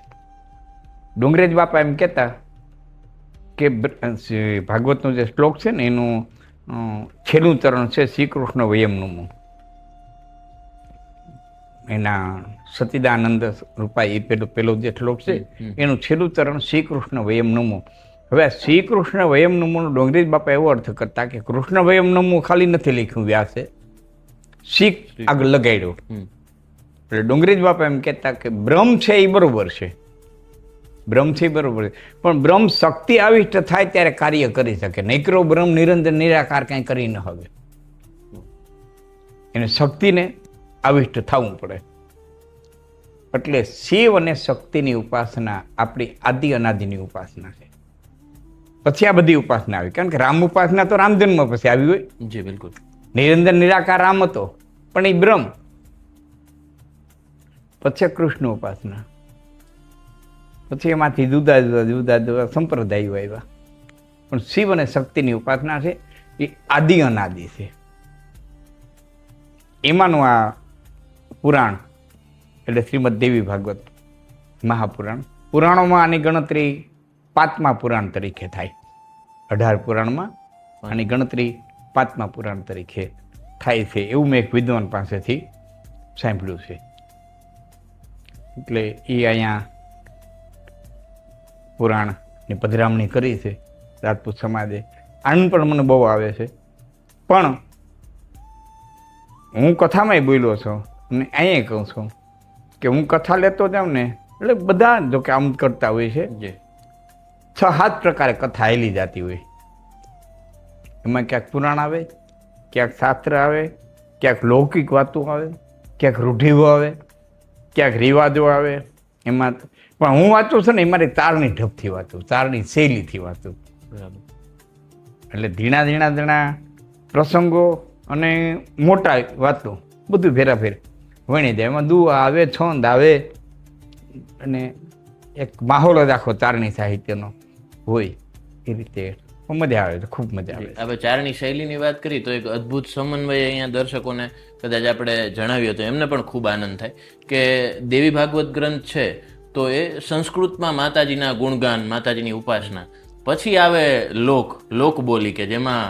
ડુંગરેજ બાપા એમ કહેતા કે ભાગવતનો જે શ્લોક છે ને એનું છેલ્લું ચરણ છે શ્રી કૃષ્ણ વયમનું. એના સચિદાનંદ રૂપા એ પેલો જે શ્લોક છે એનું છેલ્લું ચરણ શ્રી કૃષ્ણ વયમ નમો. હવે શ્રી કૃષ્ણ વયમ નમોનો ડોંગરેજ બાપા એવો અર્થ કરતા કે કૃષ્ણ વયમ નમો ખાલી નથી લખ્યું વ્યાસે, શીખ આગળ લગાડ્યો. એટલે ડોંગરેજ બાપા એમ કહેતા કે બ્રહ્મ છે એ બરોબર છે, બ્રહ્મ છે એ બરોબર છે, પણ બ્રહ્મ શક્તિ આવિષ્ટ થાય ત્યારે કાર્ય કરી શકે. નૈકરો બ્રહ્મ નિરંજન નિરાકાર કાંઈ કરી ન હવે, એને શક્તિને આવિષ્ટ થવું પડે. એટલે શિવ અને શક્તિની ઉપાસના આપણી આદિ અનાદિની ઉપાસના છે. પછી આ બધી ઉપાસના આવી, કારણ કે રામ ઉપાસના તો રામ જન્મ પછી આવી હોય. જી બિલકુલ. નિરંજન નિરાકાર રામ હતો પણ એ બ્રહ્મ. પછી કૃષ્ણ ઉપાસના, પછી એમાંથી જુદા જુદા સંપ્રદાયો આવ્યા. પણ શિવ અને શક્તિની ઉપાસના છે એ આદિ અનાદિ છે. એમાંનું આ પુરાણ એટલે શ્રીમદ દેવી ભાગવત મહાપુરાણ. પુરાણોમાં આની ગણતરી 5મા પુરાણ તરીકે થાય. 18 પુરાણમાં આની ગણતરી 5મા પુરાણ તરીકે થાય છે, એવું મેં એક વિદ્વાન પાસેથી સાંભળ્યું છે. એટલે એ અહીંયા પુરાણની પધરામણી કરી છે રાજપૂત સમાજે. આનંદ પણ મને બહુ આવે છે. પણ હું કથામાંય બોલ્યો છું અને અહીંયા કહું છું કે હું કથા લેતો જાઉં ને એટલે બધા જો કે આમ કરતા હોય છે, 6-7 પ્રકારે કથા હાલી જતી હોય. એમાં ક્યાંક પુરાણ આવે, ક્યાંક શાસ્ત્ર આવે, ક્યાંક લૌકિક વાતો આવે, ક્યાંક રૂઢિઓ આવે, ક્યાંક રિવાજો આવે. એમાં પણ હું વાંચું છું ને એ મારી તારની ઢબથી વાંચું, તારની શૈલીથી વાંચું. એટલે ધીણા ધીણા ધીણા પ્રસંગો અને મોટા વાતો બધું ફેરાફેર વણી જાય. એમાં દુઆ આવે, છંદ આવે અને એક માહોલ જ આખો ચારણી સાહિત્યનો હોય. એ રીતે મજા આવે, ખૂબ મજા આવે. આપણે ચારણી શૈલીની વાત કરી તો એક અદ્ભુત સમન્વય અહીંયા દર્શકોને કદાચ આપણે જણાવ્યો તો એમને પણ ખૂબ આનંદ થાય કે દેવી ભાગવત ગ્રંથ છે તો એ સંસ્કૃતમાં માતાજીના ગુણગાન, માતાજીની ઉપાસના, પછી આવે લોક બોલી કે જેમાં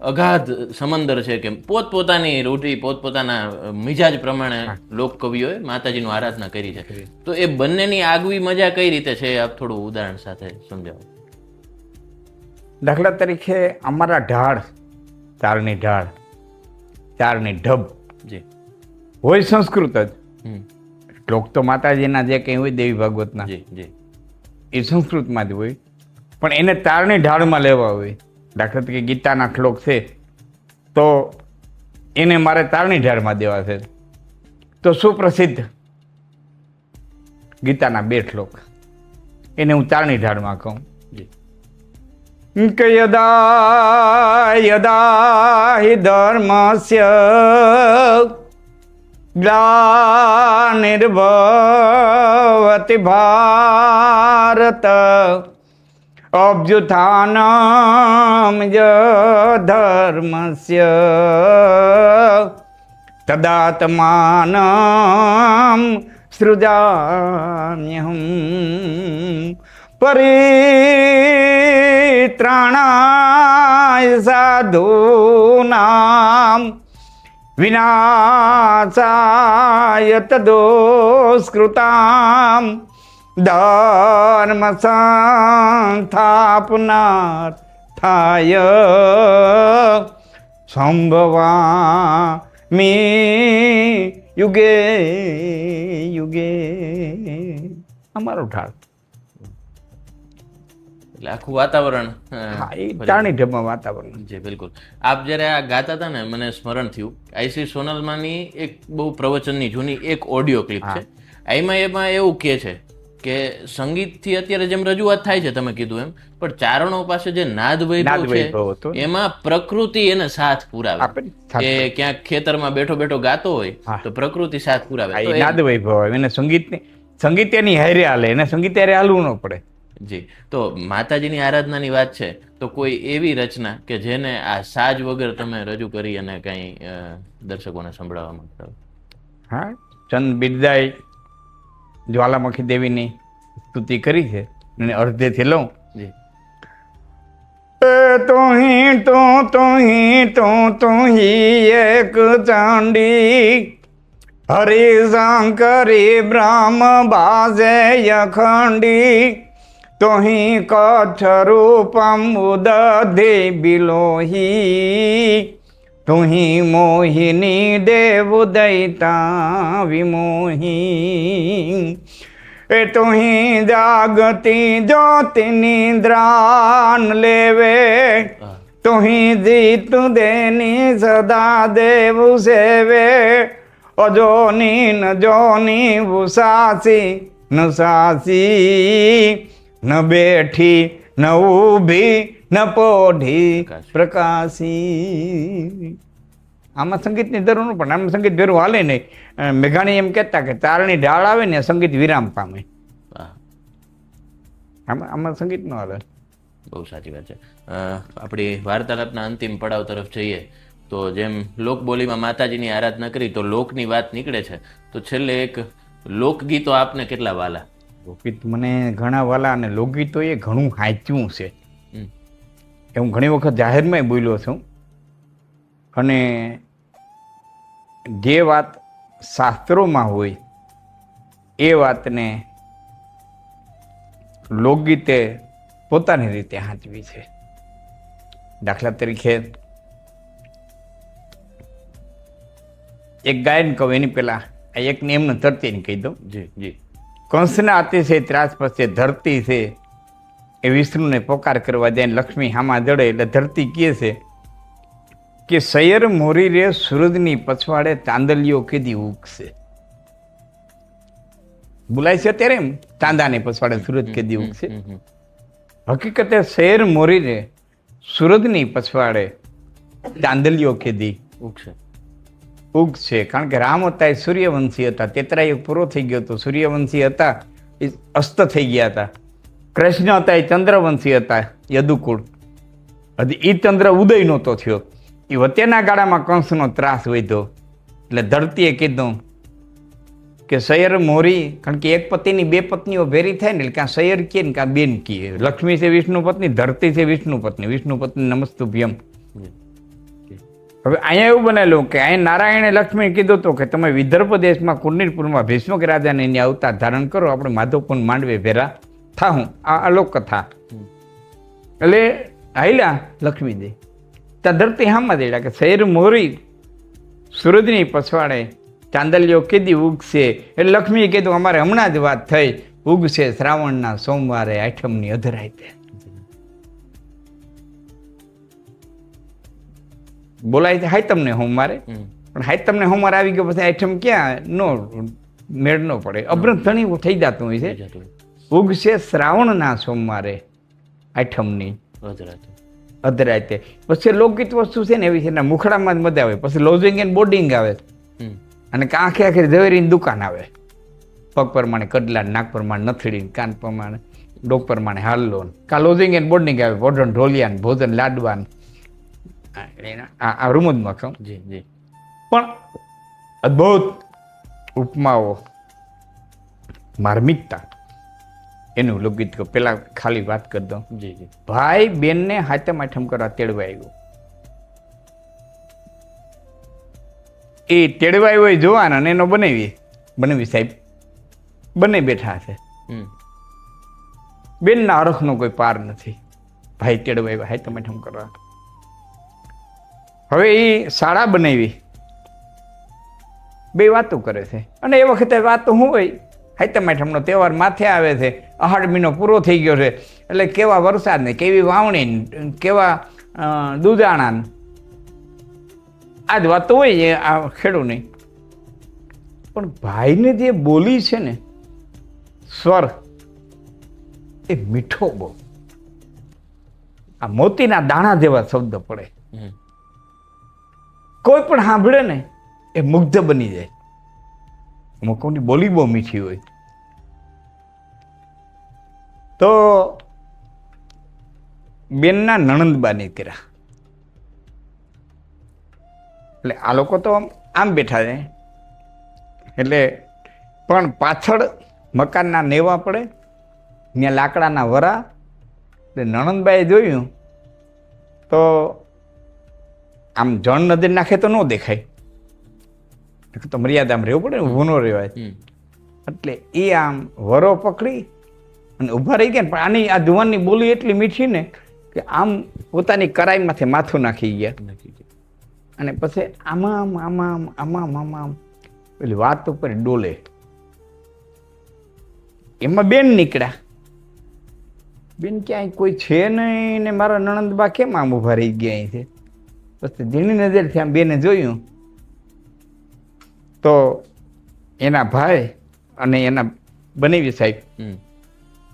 અગાધ સમંદર છે કે પોતપોતાની રૂઢિ, પોતપોતાના મિજાજ પ્રમાણે લોક કવિઓએ માતાજીનું આરાધના કરી છે. તો એ બંનેની આગવી મજા કઈ રીતે છે આપ થોડું ઉદાહરણ સાથે સમજાવો. દાખલા તરીકે અમારા ઢાળ, ચારની ઢાળ, ચારની ઢબ જી હોય સંસ્કૃત જ. શ્લોક તો માતાજીના જે કંઈ હોય દેવી ભાગવતના જી જી એ સંસ્કૃતમાં જ હોય, પણ એને ચારની ઢાળમાં લેવા હોય. દાખલા તરીકે ગીતાના શ્લોક છે તો એને મારે ચારની ઢાળમાં દેવા છે. તો સુપ્રસિદ્ધ ગીતાના 2 શ્લોક એને હું ચારની ઢાળમાં કહું કે યદા યદા હિ ધર્મસ્ય ગ્લાનિર્ભવતિ ભારત અભ્યુત્થાનમ ધર્મસ્ય તદાત્માનમ સૃજામ્યહમ પરિત્રાણાય સાધૂનામ વિનાશાય તદોસ્કૃતામ ધર્મ સંસ્થાપનાર્થાય સંભવામિ યુગે યુગે. અમારો ઠાળ. એટલે આખું વાતાવરણ હા, એ ચાણી ઢબમાં વાતાવરણ. જી બિલકુલ. આપ જ્યારે આ ગાતા હતા ને, મને સ્મરણ થયું આઈસી સોનલમાની એક બહુ પ્રવચનની જૂની એક ઓડિયો ક્લિપ છે. એમાં એવું કહે છે કે સંગીતથી અત્યારે જેમ રજૂઆત થાય છે તમે કીધું એમ, પણ ચારણો પાસે જે નાદ વૈભવ છે એમાં પ્રકૃતિ એને સાથ પુરાવે. કે ક્યાંક ખેતરમાં બેઠો બેઠો ગાતો હોય તો પ્રકૃતિ સાથ પુરાવે. નાદ વૈભવ એને સંગીત એની હારે હાલે, એને સંગીત હારે હાલવું ન પડે. જી. તો માતાજીની આરાધનાની વાત છે તો કોઈ એવી રચના કે જેને આ સાજ વગર તમે રજૂ કરી અને કંઈ દર્શકોને સંભળાવવા માંગતા હો? હા, ચંદ બિરદાએ જ્વાલામુખી દેવીની સ્તુતિ કરી છે અને અર્ધેથી લઉં. જી. તું એક ચાંડી હરિશંકરી બ્રહ્મ બાજે અખંડી તુહી કચ્છ રૂપમ ઉદધિ બિલોહી તુહી મોહિની દેવ દૈતા વિમોહી એ તુહી જાગતી જ્યોતિ નિદ્રાન લેવે તુહી જીત દેની સદા દેવ સેવે અજોની ન જોની ઉસાસી ન સાસી ન બેઠી ન ઊભી ન પોઢી પ્રકાશી. આમાં સંગીતની જરૂર ન પણ આમાં સંગીત ભેરું હાલે નહીં. મેઘાણી એમ કહેતા કે તારણી ઢાળ આવે ને સંગીત વિરામ પામે. આમાં સંગીત ન હાલે. બહુ સાચી વાત છે. આપણી વાર્તાલાપના અંતિમ પડાવ તરફ જઈએ તો જેમ લોકબોલીમાં માતાજીની આરાધના કરી તો લોકની વાત નીકળે છે, તો છેલ્લે એક લોકગીતો આપને કેટલા વાલા? લોકગીત મને ઘણા વાલા, અને લોકગીતો એ ઘણું સાચું છે એ હું ઘણી વખત જાહેરમાં બોલ્યો છું. અને જે વાત શાસ્ત્રોમાં હોય એ વાતને લોકગીતે પોતાની રીતે સાચવી છે. દાખલા તરીકે એક ગાયન કહું એની પહેલા એક એમને ધરતીને કહી દઉં. જી જી. કંસના અતિશય ત્રાસ પછી ધરતી છે એ વિષ્ણુને પોકાર કરવા જાય, લક્ષ્મી હામા જડે એટલે ધરતી કહે છે કે સૈયર મોરી રે સૂરજની પછવાડે ચાંદલિયો કેદી ઉગશે. બોલાય છે ત્યારે એમ ચાંદાને પછવાડે સૂરજ કેદી ઉગશે. હકીકતે સૈયર મોરી રે સૂરજની પછવાડે ચાંદલિયો કેદી ઉગશે. કારણ કે રામ હતા એ સૂર્યવંશી હતા, તેતરાયુગ પૂરો થઈ ગયો હતો, સૂર્યવંશી હતા એ અસ્ત થઈ ગયા હતા. કૃષ્ણ હતા એ ચંદ્રવંશી હતા, યદુકુળ, હજી એ ચંદ્ર ઉદય નહોતો થયો. એ વચ્ચેના ગાળામાં કંસનો ત્રાસ વધ્યો એટલે ધરતીએ કીધું કે સૈયર મોરી, કારણ કે એક પતિની બે પત્નીઓ ભેરી થાય ને એટલે કાં સૈયર કહે ને કાં બેન કહે. લક્ષ્મી છે વિષ્ણુ પત્ની, ધરતી છે વિષ્ણુ પત્ની, વિષ્ણુ પત્ની નમસ્તુભ્યમ. હવે અહીંયા એવું બનેલું કે અહીંયા નારાયણે લક્ષ્મી કીધું હતું કે તમે વિદર્ભ દેશમાં કુંડીરપુરમાં ભીષ્મક રાજાને એની અવતાર ધારણ કરો, આપણે માધવપુર માંડવે ભેરા થાહું. આ લોકકથા એટલે હાઈલા લક્ષ્મીજી ત્યાં ધરતી હામાં દેડા કે સૈર મોરી સૂરજની પછવાડે ચાંદલિયો કેદી ઉગશે. એટલે લક્ષ્મીએ કીધું અમારે હમણાં જ વાત થઈ, ઉગશે શ્રાવણના સોમવારે આઠમની અધરાતે. બોલાય છે હાય તમને સોમવારે, પણ હાય તમને સોમવાર આવી ગયો પછી આઠમ ક્યાં નો મેળ ન પડે, અભ્રત ઘણી થઈ જતું હોય છે. ઉગશે શ્રાવણના સોમવારે આઠમની અધરાતે. પછી લોકગીત વસ્તુ છે ને એવી છે ને, મુખડામાં જ મજા આવે, પછી લોઝિંગ એન્ડ બોર્ડિંગ આવે અને આખે આખી ઝવેરીની દુકાન આવે, પગ પ્રમાણે કડલા, નાક પ્રમાણે નથડી, કાન પ્રમાણે ડોક પ્રમાણે હાલ લો કા લોઝિંગ એન્ડ બોર્ડિંગ આવે ભોજન ઢોલિયાન ભોજન લાડવાન આ રૂમુદમાં કહું જી જી પણ અદ્ભુત ઉપમાઓ માર્મિકતા એનું લોકગીત પેલા ખાલી વાત કરી દઉં. જી જી ભાઈ બેનને હાથમ આઠમ કરવા તેડવા આવ્યો. એ તેડવા આવ્યો જોવાના અને એનો બનાવી સાહેબ બંને બેઠા છે. બેનના અરખનો કોઈ પાર નથી. ભાઈ તેડવા આવ્યા હાથમ આઠમ કરવા. હવે એ શાળા બનાવી બે વાતો કરે છે અને એ વખતે વાતો શું હોય હાથમ આઠમનો તહેવાર માથે આવે છે, અહાડ મહિનો પૂરો થઈ ગયો છે એટલે કેવા વરસાદ ને કેવી વાવણી કેવા દૂધાણા આ જ વાતો હોય આ ખેડૂની. પણ ભાઈને જે બોલી છે ને સ્વર એ મીઠો બહુ, આ મોતીના દાણા જેવા શબ્દ પડે. કોઈ પણ સાંભળે ને એ મુગ્ધ બની જાય. અમુકની બોલી બહુ મીઠી હોય. તો બેનના નણંદબા નીકળ્યા એટલે આ લોકો તો આમ બેઠા છે એટલે પણ પાછળ મકાનના નેવા પડે ત્યાં લાકડાના વરા એટલે નણંદબાએ જોયું તો આમ જણ નજર નાખે તો ન દેખાય તો મર્યાદામાં રહેવું પડે ને, ઊભું ન રહેવાય. એટલે એ આમ વરો પકડી અને ઊભા રહી ગયા. પણ આની આ જુવાનની બોલી એટલી મીઠી ને કે આમ પોતાની કરાઈમાંથી માથું નાખી ગયા અને પછી આમાં આમાં આમાં આમાં પેલી વાત ઉપર ડોલે. એમાં બેન નીકળ્યા. બેન ક્યાંય કોઈ છે નહીં ને મારા નણંદબા કેમ આમ ઊભા રહી ગયા અહીં છે. પછી ઝીણી નજરથી આમ બેને જોયું તો એના ભાઈ અને એના બનેવી સાહેબ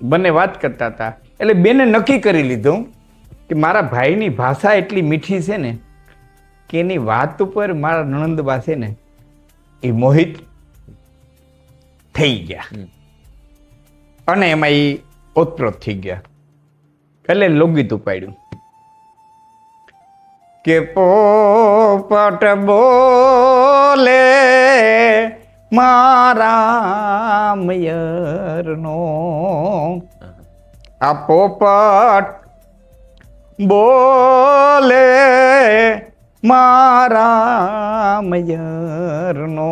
બંને વાત કરતા હતા. એટલે બેને નક્કી કરી લીધું કે મારા ભાઈની ભાષા એટલી મીઠી છે ને કે એની વાત ઉપર મારા નણંદબા છે ને એ મોહિત થઈ ગયા અને એમાં એ ઓતપ્રોત થઈ ગયા. એટલે લોકગીત ઉપાડ્યું કે પોપટ બોલે મારા મયરનો. આ પોપટ બોલે મારા મયરનો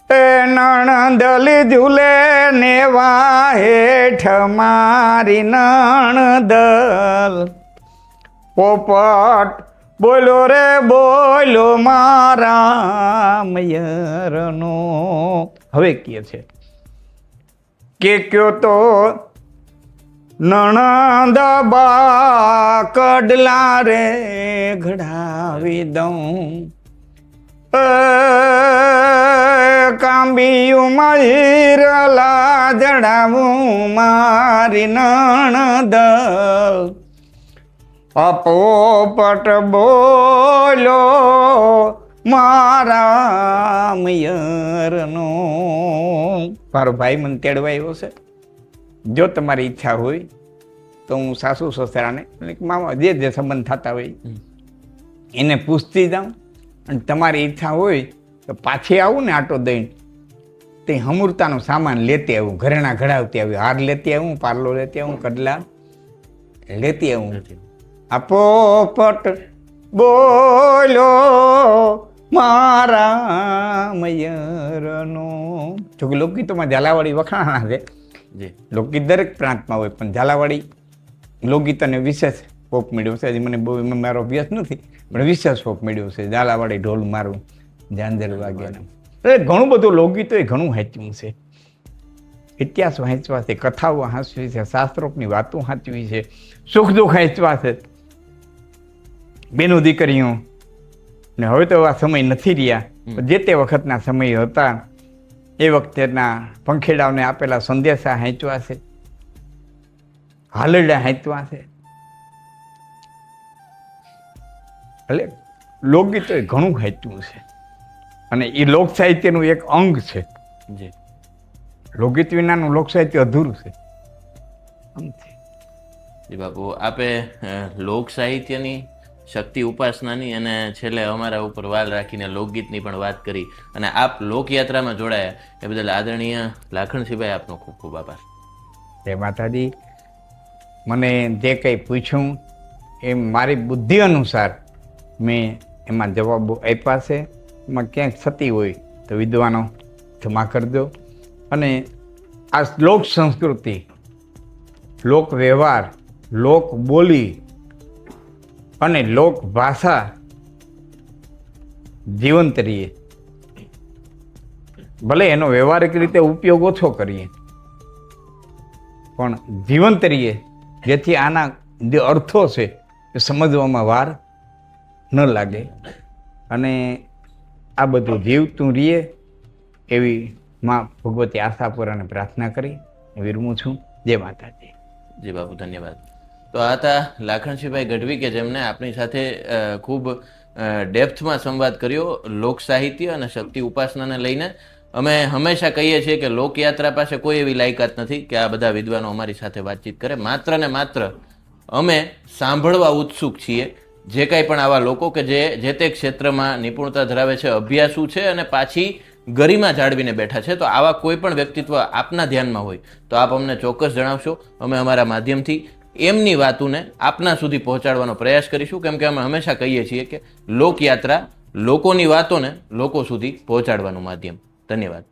એ નણદલી ઝૂલે નેવા હેઠ મારી નણદલ. પોપટ બોલો રે બોલો મારા મયરનો. હવે કહે છે કે કયો તો નણંદ બા કડલા રે ઘડાવી દઉં. કાંબિયું મહીરલા જડાવું મારી નણંદ. પોપટ બોલો મારા મયરનો. મારો ભાઈ મને તેડવા આવ્યો છે. જો તમારી ઈચ્છા હોય તો હું સાસુ સસરાને મામા જે જે સંબંધ થતા હોય એને પૂછતી જાઉં અને તમારી ઈચ્છા હોય તો પાછી આવું ને આટો દઈને તે હમૂરતાનો સામાન લેતી આવું, ઘરેણા ઘડાવતી આવી, હાર લેતી આવું, પાર્લો લેતી આવું, કડલા લેતી આવું. આ પોપટ બોલો મારા મયરનો. જોકે લોકગીતોમાં ઝાલાવાડી વખાણા છે. લોકગીત દરેક પ્રાંતમાં હોય પણ ઝાલાવાડી લોકગીત અને વિશેષ પોપ મેળવ્યો છે. હજી મને બહુ એમાં મારો અભ્યાસ નથી પણ વિશેષ પોપ મેળવ્યો છે. ઝાલાવાડી ઢોલ મારું જાંજર વાગ્યાનું. એટલે ઘણું બધું લોકગીતો એ ઘણું વાંચ્યું છે. ઇતિહાસ વાંચવા છે, કથાઓ વાંચવી છે, શાસ્ત્રોની વાતો વાંચવી છે, સુખ દુઃખ વાંચવા છે. બેનો દીકરીઓ ને હવે તો આ સમય નથી રહ્યા પણ જે તે વખતના સમય હતા એ વખતેના પંખેડાઓને આપેલા સંદેશા વાંચવા છે, હાલરડા વાંચવા છે. એટલે લોકગીતો એ ઘણું વાંચ્યું છે અને એ લોક સાહિત્યનું એક અંગ છે. લોકગીત વિનાનું લોક સાહિત્ય અધૂરું છે. આમથી. જી બાપુ, આપે લોક સાહિત્યની, શક્તિ ઉપાસનાની અને છેલ્લે અમારા ઉપર વાલ રાખીને લોકગીતની પણ વાત કરી અને આપ લોકયાત્રામાં જોડાયા એ બદલ આદરણીય લાખણસિંહભાઈ આપનો ખૂબ ખૂબ આભાર. જય માતાજી. મને જે કંઈ પૂછ્યું એ મારી બુદ્ધિ અનુસાર મેં એમાં જવાબો આપ્યા છે. એમાં ક્યાંક થતી હોય તો વિદ્વાનો ક્ષમા કરજો. અને આ લોક સંસ્કૃતિ, લોક વ્યવહાર, લોક બોલી અને લોક ભાષા જીવંત રહીએ. ભલે એનો વ્યવહારિક રીતે ઉપયોગ ઓછો કરીએ પણ જીવંત રહીએ, જેથી આના જે અર્થો છે એ સમજવામાં વાર ન લાગે. અને આ બધું જીવતું રહીએ એવી માં ભગવતી આશાપુરાને પ્રાર્થના કરી વિરમું છું. જય માતાજી. જી બાપુ, ધન્યવાદ. તો આ હતા લાખણસિંહભાઈ ગઢવી કે જેમણે આપણી સાથે ખૂબ ડેપ્થમાં સંવાદ કર્યો લોક સાહિત્ય અને શક્તિ ઉપાસનાને લઈને. અમે હંમેશા કહીએ છીએ કે લોકયાત્રા પાસે કોઈ એવી લાયકાત નથી કે આ બધા વિદ્વાનો અમારી સાથે વાતચીત કરે. માત્ર ને માત્ર અમે સાંભળવા ઉત્સુક છીએ જે કાંઈ પણ આવા લોકો કે જે તે ક્ષેત્રમાં નિપુણતા ધરાવે છે, અભ્યાસુ છે અને પાછી ગરિમા જાળવીને બેઠા છે. તો આવા કોઈ પણ વ્યક્તિત્વ આપના ધ્યાનમાં હોય તો આપ અમને ચોક્કસ જણાવશો. અમે અમારા માધ્યમથી એમની વાતોને આપના સુધી પહોંચાડવાનો પ્રયાસ કરીશું, કેમ કે અમે હંમેશા કહીએ છીએ કે લોકયાત્રા લોકોની વાતોને લોકો સુધી પહોંચાડવાનું માધ્યમ. ધન્યવાદ.